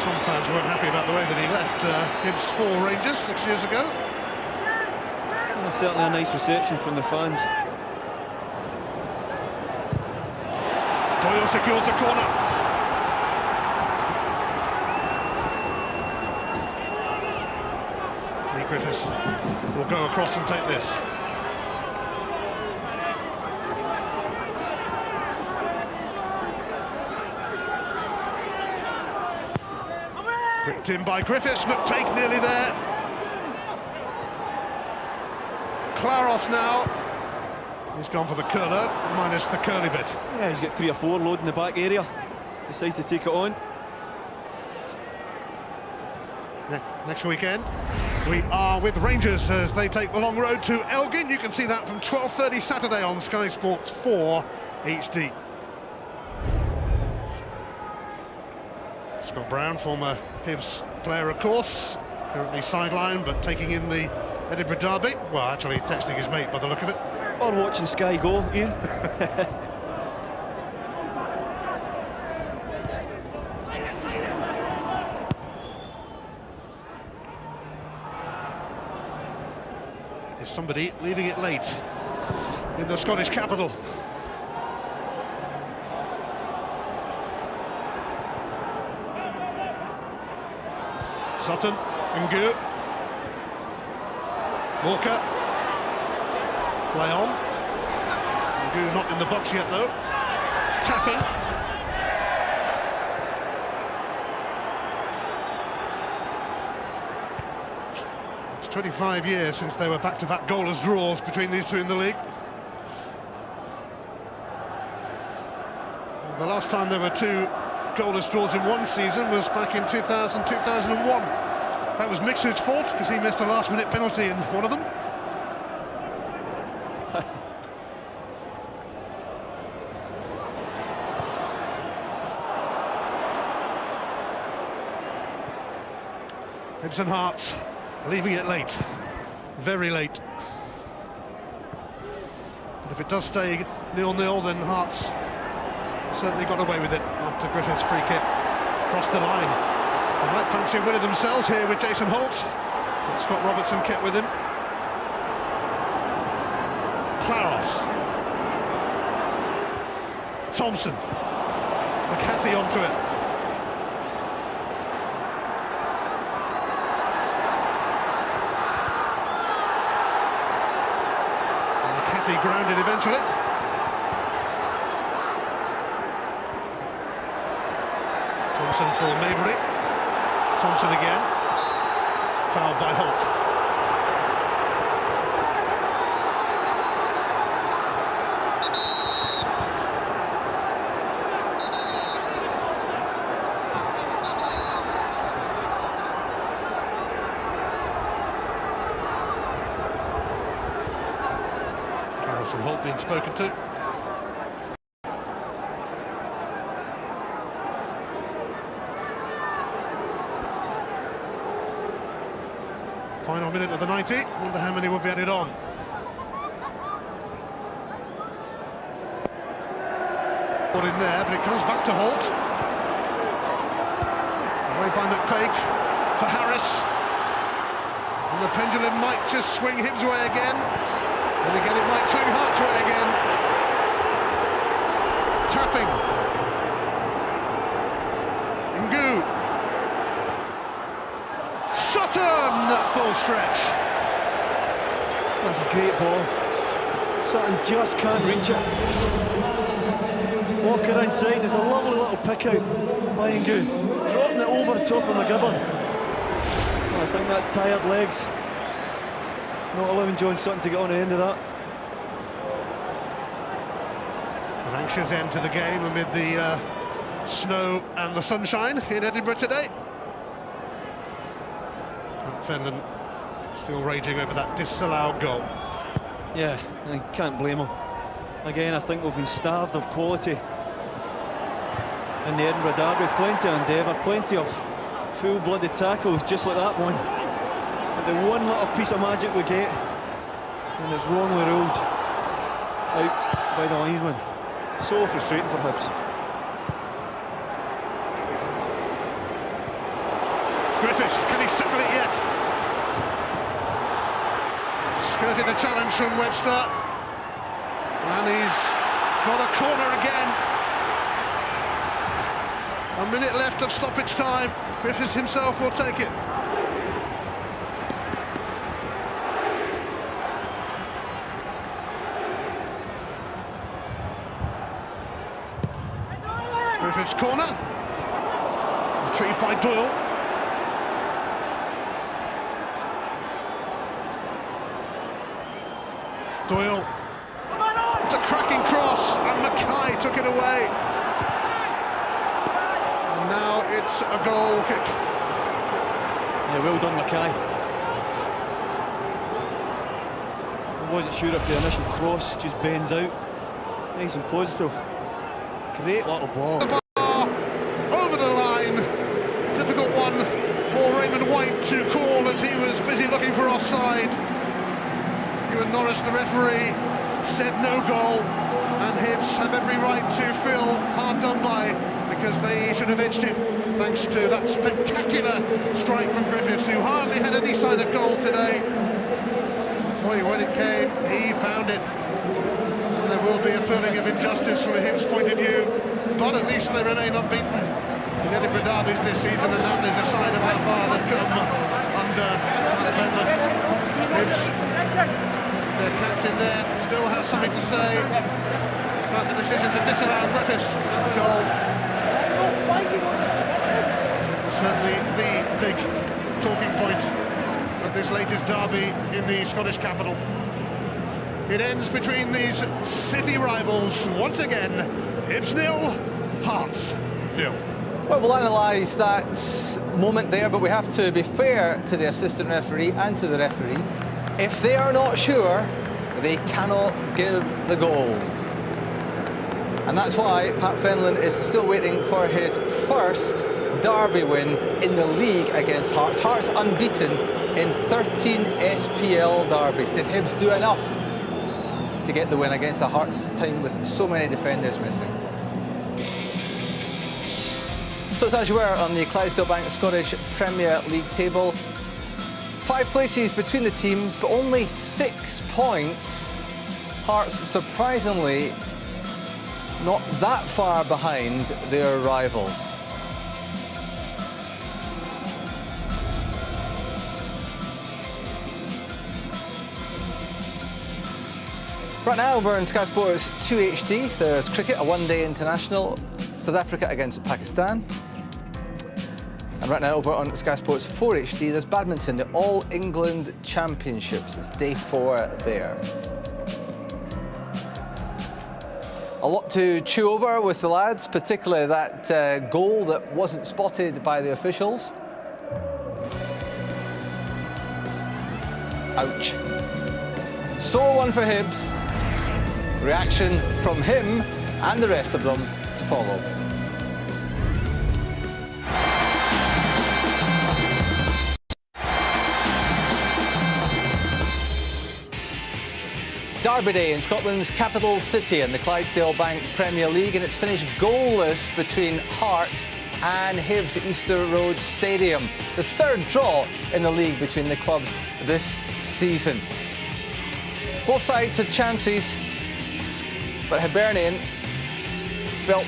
Speaker 5: Some fans weren't happy about the way that he left Hibs for Rangers 6 years ago.
Speaker 11: Well, certainly a nice reception from the fans.
Speaker 5: Doyle secures the corner. Griffiths will go across and take this. Gripped in by Griffiths, McTake nearly there. Claros now. He's gone for the curler, minus the curly bit.
Speaker 11: Yeah, he's got 3 or 4 load in the back area. Decides to take it on.
Speaker 5: Next weekend, we are with Rangers as they take the long road to Elgin. You can see that from 12:30 Saturday on Sky Sports 4 HD. Scott Brown, former Hibs player, of course, currently sidelined, but taking in the Edinburgh derby. Well, actually texting his mate by the look of it.
Speaker 11: Or watching Sky Go, Ian.
Speaker 5: Is somebody leaving it late in the Scottish capital? Sutton, Ngu, Walker, play on. Ngu not in the box yet though. Tapping. It's 25 years since they were back-to-back goalless draws between these two in the league. The last time there were two goalless draws in one season was back in 2000-2001. That was Mixer's fault because he missed a last-minute penalty in one of them. Hibs and Hearts leaving it late, very late. But if it does stay 0-0, then Hearts certainly got away with it after Griffiths' free kick crossed the line. They might fancy a winner themselves here with Jason Holt, but Scott Robertson kept with him. Claros, Thompson, McCarthy onto it. McCarthy grounded eventually. Thompson for Maybury. Thompson again. Fouled by Holt. Harrison Holt being spoken to. Final minute of the 90. Wonder how many will be added on. Put in there, but it comes back to Holt. Away by McPake for Harris. And the pendulum might just swing Hibs' way again. And again it might swing Hearts' way again. Tapping. Ngu. Sutton, full stretch.
Speaker 11: That's a great ball. Sutton just can't reach it. Walker inside, there's a lovely little pick out by Ngu. Dropping it over the top of McGovern. Well, I think that's tired legs. Not allowing John Sutton to get on the end of that.
Speaker 5: An anxious end to the game amid the snow and the sunshine in Edinburgh today. Fenton still raging over that disallowed goal.
Speaker 11: Yeah, I can't blame him. Again, I think we've been starved of quality in the Edinburgh derby. Plenty of endeavour, plenty of full-blooded tackles, just like that one. But the one little piece of magic we get, and it's wrongly ruled out by the linesman. So frustrating for Hibs.
Speaker 5: Griffiths, can he settle it yet? Skirted the challenge from Webster, and he's got a corner again. A minute left of stoppage time. Griffiths himself will take it. Griffiths corner, retrieved by Doyle. Doyle, it's a cracking cross, and Mackay took it away. And now it's a goal kick.
Speaker 11: Yeah, well done, Mackay. I wasn't sure if the initial cross just bends out. Nice and positive. Great little ball.
Speaker 5: The bar, over the line. Difficult one for Raymond White to call as he was busy looking for offside. Ewan Norris, the referee, said no goal, and Hibs have every right to feel hard done by, because they should have edged it thanks to that spectacular strike from Griffiths, who hardly had any sign of goal today. Boy, when it came, he found it. And there will be a feeling of injustice from a Hibs point of view, but at least they remain unbeaten in Edinburgh derbies this season, and that is a sign of how far they've come under Fenland. Hibs, their captain there, still has something to say about the decision to disallow Griffiths' goal. Certainly the big talking point of this latest derby in the Scottish capital. It ends between these city rivals once again. Hibs 0, Hearts 0.
Speaker 4: Well, we'll analyse that moment there, but we have to be fair to the assistant referee and to the referee. If they are not sure, they cannot give the goals. And that's why Pat Fenlon is still waiting for his first derby win in the league against Hearts. Hearts unbeaten in 13 SPL derbies. Did Hibs do enough to get the win against a Hearts team with so many defenders missing? So it's as you were on the Clydesdale Bank Scottish Premier League table. 5 places between the teams, but only 6 points. Hearts, surprisingly, not that far behind their rivals. Right now we're in Sky Sports 2 HD. There's cricket, a one-day international, South Africa against Pakistan. And right now over on Sky Sports 4 HD, there's badminton, the All England Championships. It's day 4 there. A lot to chew over with the lads, particularly that goal that wasn't spotted by the officials. Ouch. Sore one for Hibs. Reaction from him and the rest of them to follow. Derby day in Scotland's capital city in the Clydesdale Bank Premier League, and it's finished goalless between Hearts and Hibs at Easter Road Stadium. The third draw in the league between the clubs this season. Both sides had chances, but Hibernian felt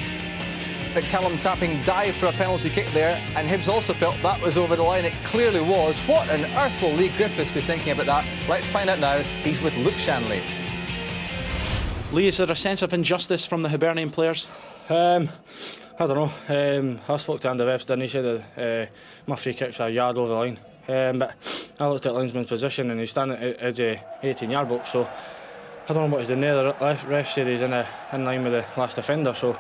Speaker 4: that Callum Tapping dived for a penalty kick there, and Hibs also felt that was over the line. It clearly was. What on earth will Lee Griffiths be thinking about that? Let's find out now. He's with Luke Shanley.
Speaker 8: Lee, is there a sense of injustice from the Hibernian players?
Speaker 10: I don't know. I spoke to Andy Webster and he said that my free kick's a yard over the line. But I looked at linesman's position and he's standing at the 18-yard box, so I don't know what he's doing there. The ref said he's in line with the last defender, so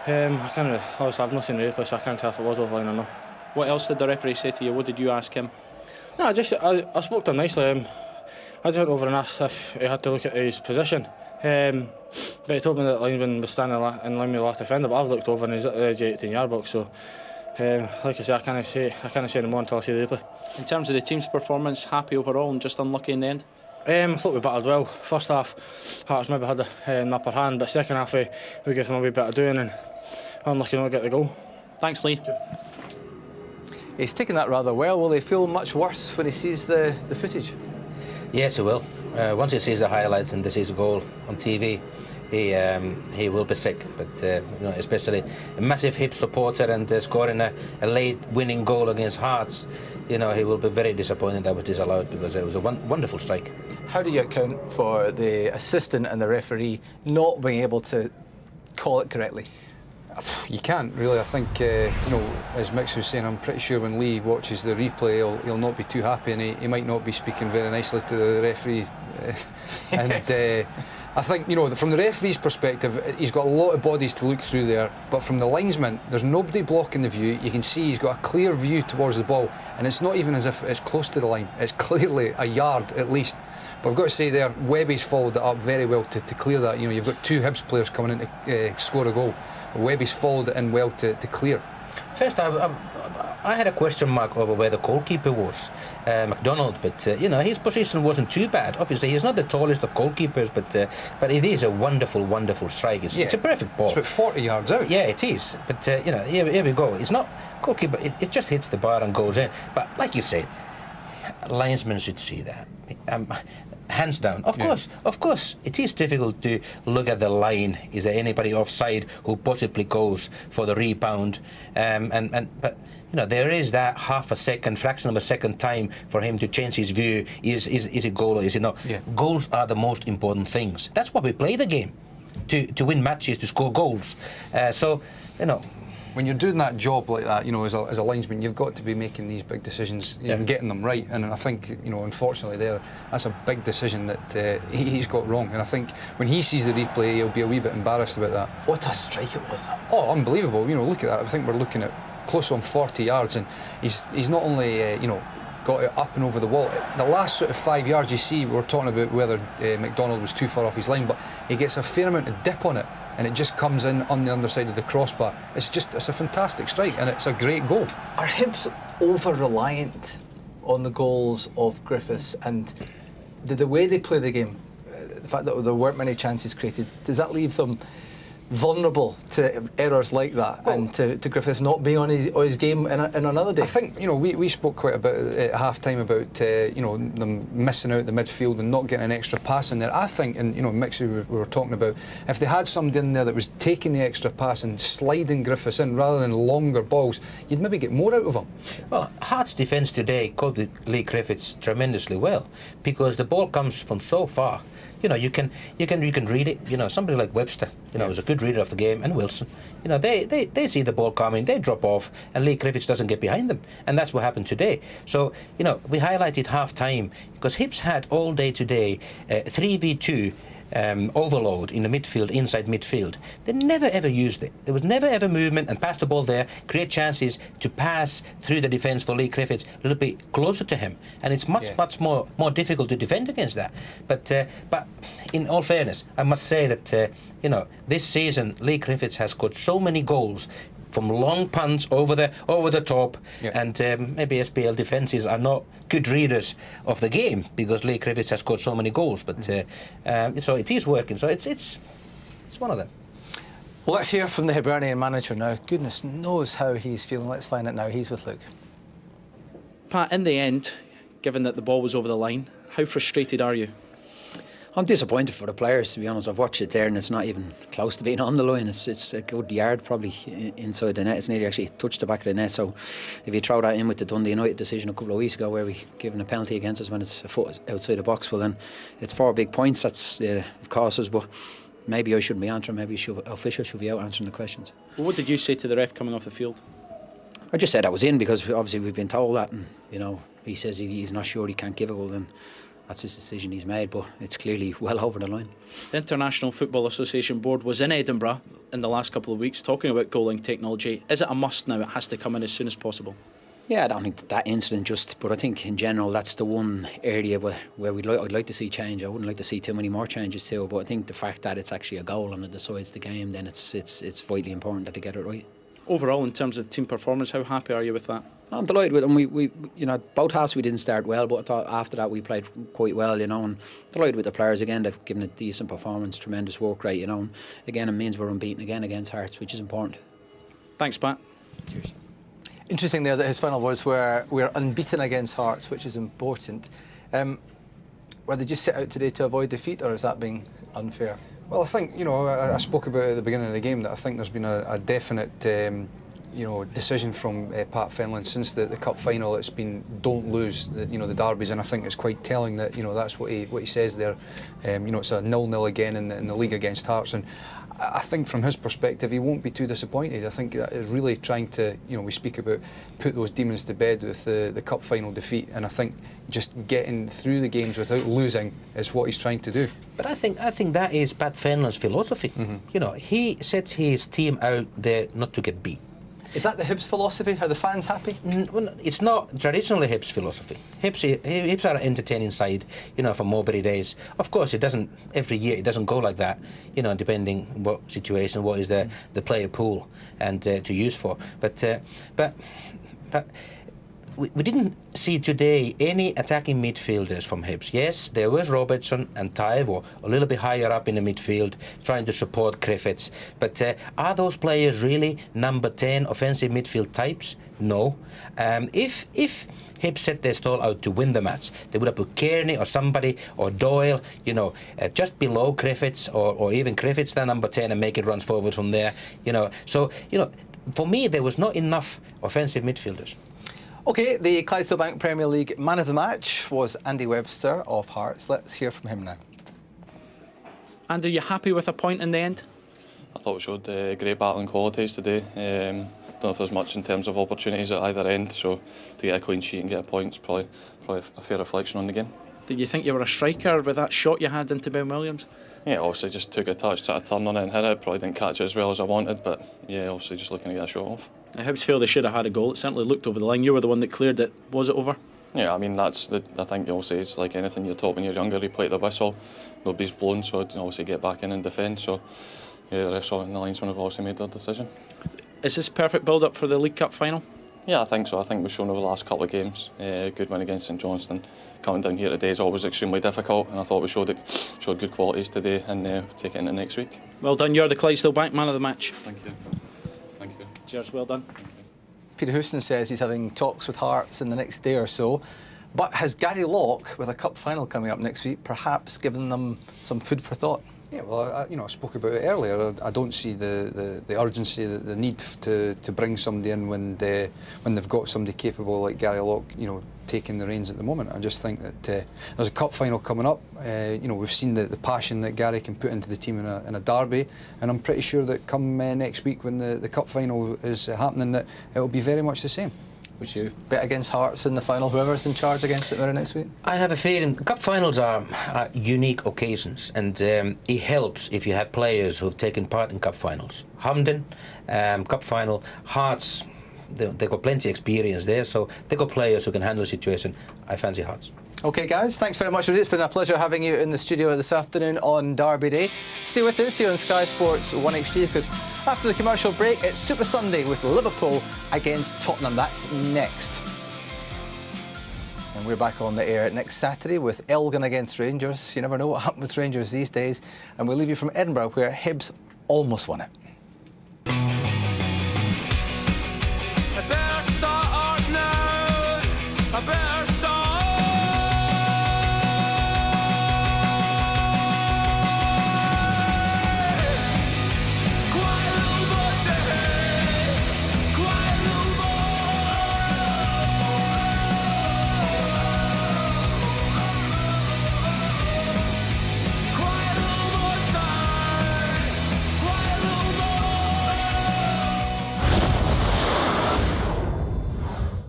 Speaker 10: I can't. Obviously, I've not seen the replay, so I can't tell if it was over line or not.
Speaker 8: What else did the referee say to you? What did you ask him?
Speaker 10: No, I spoke to him nicely. I just went over and asked if he had to look at his position. But he told me that the linesman was standing in line with the last defender, but I've looked over and he's at the edge of the 18-yard box, so like I say, I can't say any more until I see the replay.
Speaker 8: In terms of the team's performance, happy overall and just unlucky in the end?
Speaker 10: I thought we battled well. First half, Hearts maybe had an upper hand, but second half we gave them a wee bit of doing and unlucky not to get the goal.
Speaker 8: Thanks, Lee.
Speaker 4: He's taken that rather well. Will he feel much worse when he sees the footage?
Speaker 6: Yes, he will. Once he sees the highlights and he sees a goal on TV, he will be sick. But you know, especially a massive Hibs supporter and scoring a late winning goal against Hearts, you know, he will be very disappointed that was disallowed, because it was a wonderful strike.
Speaker 4: How do you account for the assistant and the referee not being able to call it correctly?
Speaker 7: You can't really. I think, you know, as Mix was saying, I'm pretty sure when Lee watches the replay, he'll not be too happy, and he might not be speaking very nicely to the referee. And I think, you know, from the referee's perspective, he's got a lot of bodies to look through there, but from the linesman, there's nobody blocking the view. You can see he's got a clear view towards the ball, and it's not even as if it's close to the line. It's clearly a yard at least. But I've got to say there, Webby's followed it up very well to clear that. You know, you've got 2 Hibs players coming in to score a goal. Webby's followed it in well to clear.
Speaker 6: First, I I had a question mark over where the goalkeeper was, McDonald, but his position wasn't too bad. Obviously, he's not the tallest of goalkeepers, but it is a wonderful, wonderful strike. It's a perfect ball.
Speaker 7: It's about 40 yards out.
Speaker 6: Yeah, it is. But here we go. It's not goalkeeper. It just hits the bar and goes in. But like you said, linesmen should see that. Hands down. Of course, it is difficult to look at the line. Is there anybody offside who possibly goes for the rebound? But there is that half a second, fraction of a second time for him to change his view. Is it goal or is it not? Yeah. Goals are the most important things. That's why we play the game, to win matches, to score goals.
Speaker 7: When you're doing that job like that, as a linesman, you've got to be making these big decisions and getting them right. And I think, unfortunately, that's a big decision that he's got wrong. And I think when he sees the replay, he'll be a wee bit embarrassed about that.
Speaker 4: What a strike it was!
Speaker 7: Oh, unbelievable! Look at that. I think we're looking at close on 40 yards, and he's not only got it up and over the wall. The last sort of 5 yards, you see, we're talking about whether McDonald was too far off his line, but he gets a fair amount of dip on it, and it just comes in on the underside of the crossbar. It's a fantastic strike, and it's a great goal.
Speaker 4: Are Hibs over-reliant on the goals of Griffiths, and the way they play the game, the fact that there weren't many chances created, does that leave them vulnerable to errors like that, and to Griffiths not being on his game in another day?
Speaker 7: I think we spoke quite a bit at half time about them missing out the midfield and not getting an extra pass in there. I think, and Mixie we were talking about, if they had somebody in there that was taking the extra pass and sliding Griffiths in rather than longer balls, you'd maybe get more out of them.
Speaker 6: Well, Hearts' defence today covered Lee Griffiths tremendously well, because the ball comes from so far. You can read it. Somebody like Webster, is a good reader of the game, and Wilson. They see the ball coming, they drop off, and Lee Griffiths doesn't get behind them, and that's what happened today. So we highlighted half time because Hibs had all day today 3v2 overload in the midfield, inside midfield. They never ever used it. There was never ever movement and pass the ball there, create chances to pass through the defence for Lee Griffiths a little bit closer to him, and it's much more difficult to defend against that. But in all fairness, I must say that this season Lee Griffiths has scored so many goals from long punts over the top, and maybe SPL defences are not good readers of the game because Lee Griffiths has scored so many goals. But so it is working. So it's one of them.
Speaker 4: Well, let's hear from the Hibernian manager now. Goodness knows how he's feeling. Let's find out now. He's with Luke.
Speaker 8: Pat, in the end, given that the ball was over the line, how frustrated are you?
Speaker 9: I'm disappointed for the players, to be honest. I've watched it there and it's not even close to being on the line. It's a good yard probably inside the net. It's nearly actually touched the back of the net. So if you throw that in with the Dundee United decision a couple of weeks ago where we given a penalty against us when it's a foot outside the box, well then it's 4 big points that's cost us. But maybe I shouldn't be answering. Maybe officials should be out answering the questions.
Speaker 8: Well, what did you say to the ref coming off the field?
Speaker 9: I just said I was in because obviously we've been told that, and he says he's not sure, he can't give it. Well then, that's his decision he's made, but it's clearly well over the line.
Speaker 8: The International Football Association Board was in Edinburgh in the last couple of weeks talking about goal line technology. Is it a must now? It has to come in as soon as possible.
Speaker 9: Yeah, I don't think that incident but I think in general that's the one area where I'd like to see change. I wouldn't like to see too many more changes too, but I think the fact that it's actually a goal and it decides the game, then it's vitally important that they get it right.
Speaker 8: Overall, in terms of team performance, how happy are you with that?
Speaker 9: I'm delighted with them. We both halves we didn't start well, but I thought after that we played quite well, and delighted with the players again. They've given a decent performance, tremendous work rate, and again it means we're unbeaten again against Hearts, which is important.
Speaker 8: Thanks, Pat.
Speaker 9: Cheers.
Speaker 4: Interesting there that his final words were, "We're unbeaten against Hearts," which is important. Were they just set out today to avoid defeat, or is that being unfair?
Speaker 7: Well, I think, I spoke about at the beginning of the game that I think there's been a definite decision from Pat Fenlon since the cup final. It's been don't lose the derbies, and I think it's quite telling that that's what he says there. It's a 0-0 again in the league against Hearts, and I think from his perspective he won't be too disappointed. I think that is really trying to, we speak about put those demons to bed with the cup final defeat, and I think just getting through the games without losing is what he's trying to do.
Speaker 6: But I think that is Pat Fenlon's philosophy. Mm-hmm. He sets his team out there not to get beat.
Speaker 4: Is that the Hibs philosophy? Are the fans happy?
Speaker 6: Well, it's not traditionally Hibs philosophy. Hibs are an entertaining side, from Mowbray days. Of course, it doesn't every year. It doesn't go like that, depending what situation, what is the player pool, and to use for. But But we didn't see today any attacking midfielders from Hibs. Yes, there was Robertson and Taiwo a little bit higher up in the midfield trying to support Griffiths. But are those players really number 10 offensive midfield types? No. If Hibs set their stall out to win the match, they would have put Kearney or somebody or Doyle, just below Griffiths or even Griffiths, their number 10, and make it runs forward from there. So for me, there was not enough offensive midfielders.
Speaker 4: OK, the Clydesdale Bank Premier League man of the match was Andy Webster of Hearts. Let's hear from him now.
Speaker 8: And are you happy with a point in the end?
Speaker 14: I thought we showed great battling qualities today. Don't know if there's much in terms of opportunities at either end, so to get a clean sheet and get a point is probably a fair reflection on the game.
Speaker 8: Did you think you were a striker with that shot you had into Ben Williams?
Speaker 14: Yeah, obviously just took a touch, tried to turn on it and hit it. Probably didn't catch it as well as I wanted, but yeah, obviously just looking to get a shot off.
Speaker 8: Now, Hibs feel they should have had a goal. It certainly looked over the line. You were the one that cleared it. Was it over?
Speaker 14: Yeah, I mean, I think obviously it's like anything you're taught when you're younger, you play the whistle, nobody's blown, so I'd obviously get back in and defend. So yeah, the refs and the linesmen have obviously made their decision.
Speaker 8: Is this perfect build-up for the League Cup final?
Speaker 14: Yeah, I think so. I think we've shown over the last couple of games. Good win against St Johnstone. Coming down here today is always extremely difficult, and I thought we showed good qualities today, and take it into next week.
Speaker 8: Well done. You're the Clydesdale Bank man of the match.
Speaker 14: Thank you. Thank you.
Speaker 8: Cheers. Well done.
Speaker 4: Peter Houston says he's having talks with Hearts in the next day or so. But has Gary Locke, with a cup final coming up next week, perhaps given them some food for thought?
Speaker 7: Yeah, well, I spoke about it earlier. I don't see the urgency, the need to bring somebody in when they've got somebody capable like Gary Locke, taking the reins at the moment. I just think that there's a cup final coming up. We've seen the passion that Gary can put into the team in a derby, and I'm pretty sure that come next week when the cup final is happening, that it will be very much the same.
Speaker 4: Would you bet against Hearts in the final, whoever's in charge against it there next week?
Speaker 6: I have a feeling cup finals are unique occasions, and it helps if you have players who have taken part in cup finals. Hamden, cup final, Hearts, they've got plenty of experience there, so they've got players who can handle the situation. I fancy Hearts.
Speaker 4: OK, guys, thanks very much. It's been a pleasure having you in the studio this afternoon on Derby Day. Stay with us here on Sky Sports 1HD, because after the commercial break, it's Super Sunday with Liverpool against Tottenham. That's next. And we're back on the air next Saturday with Elgin against Rangers. You never know what happens with Rangers these days. And we'll leave you from Edinburgh, where Hibs almost won it.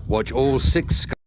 Speaker 15: Watch all 6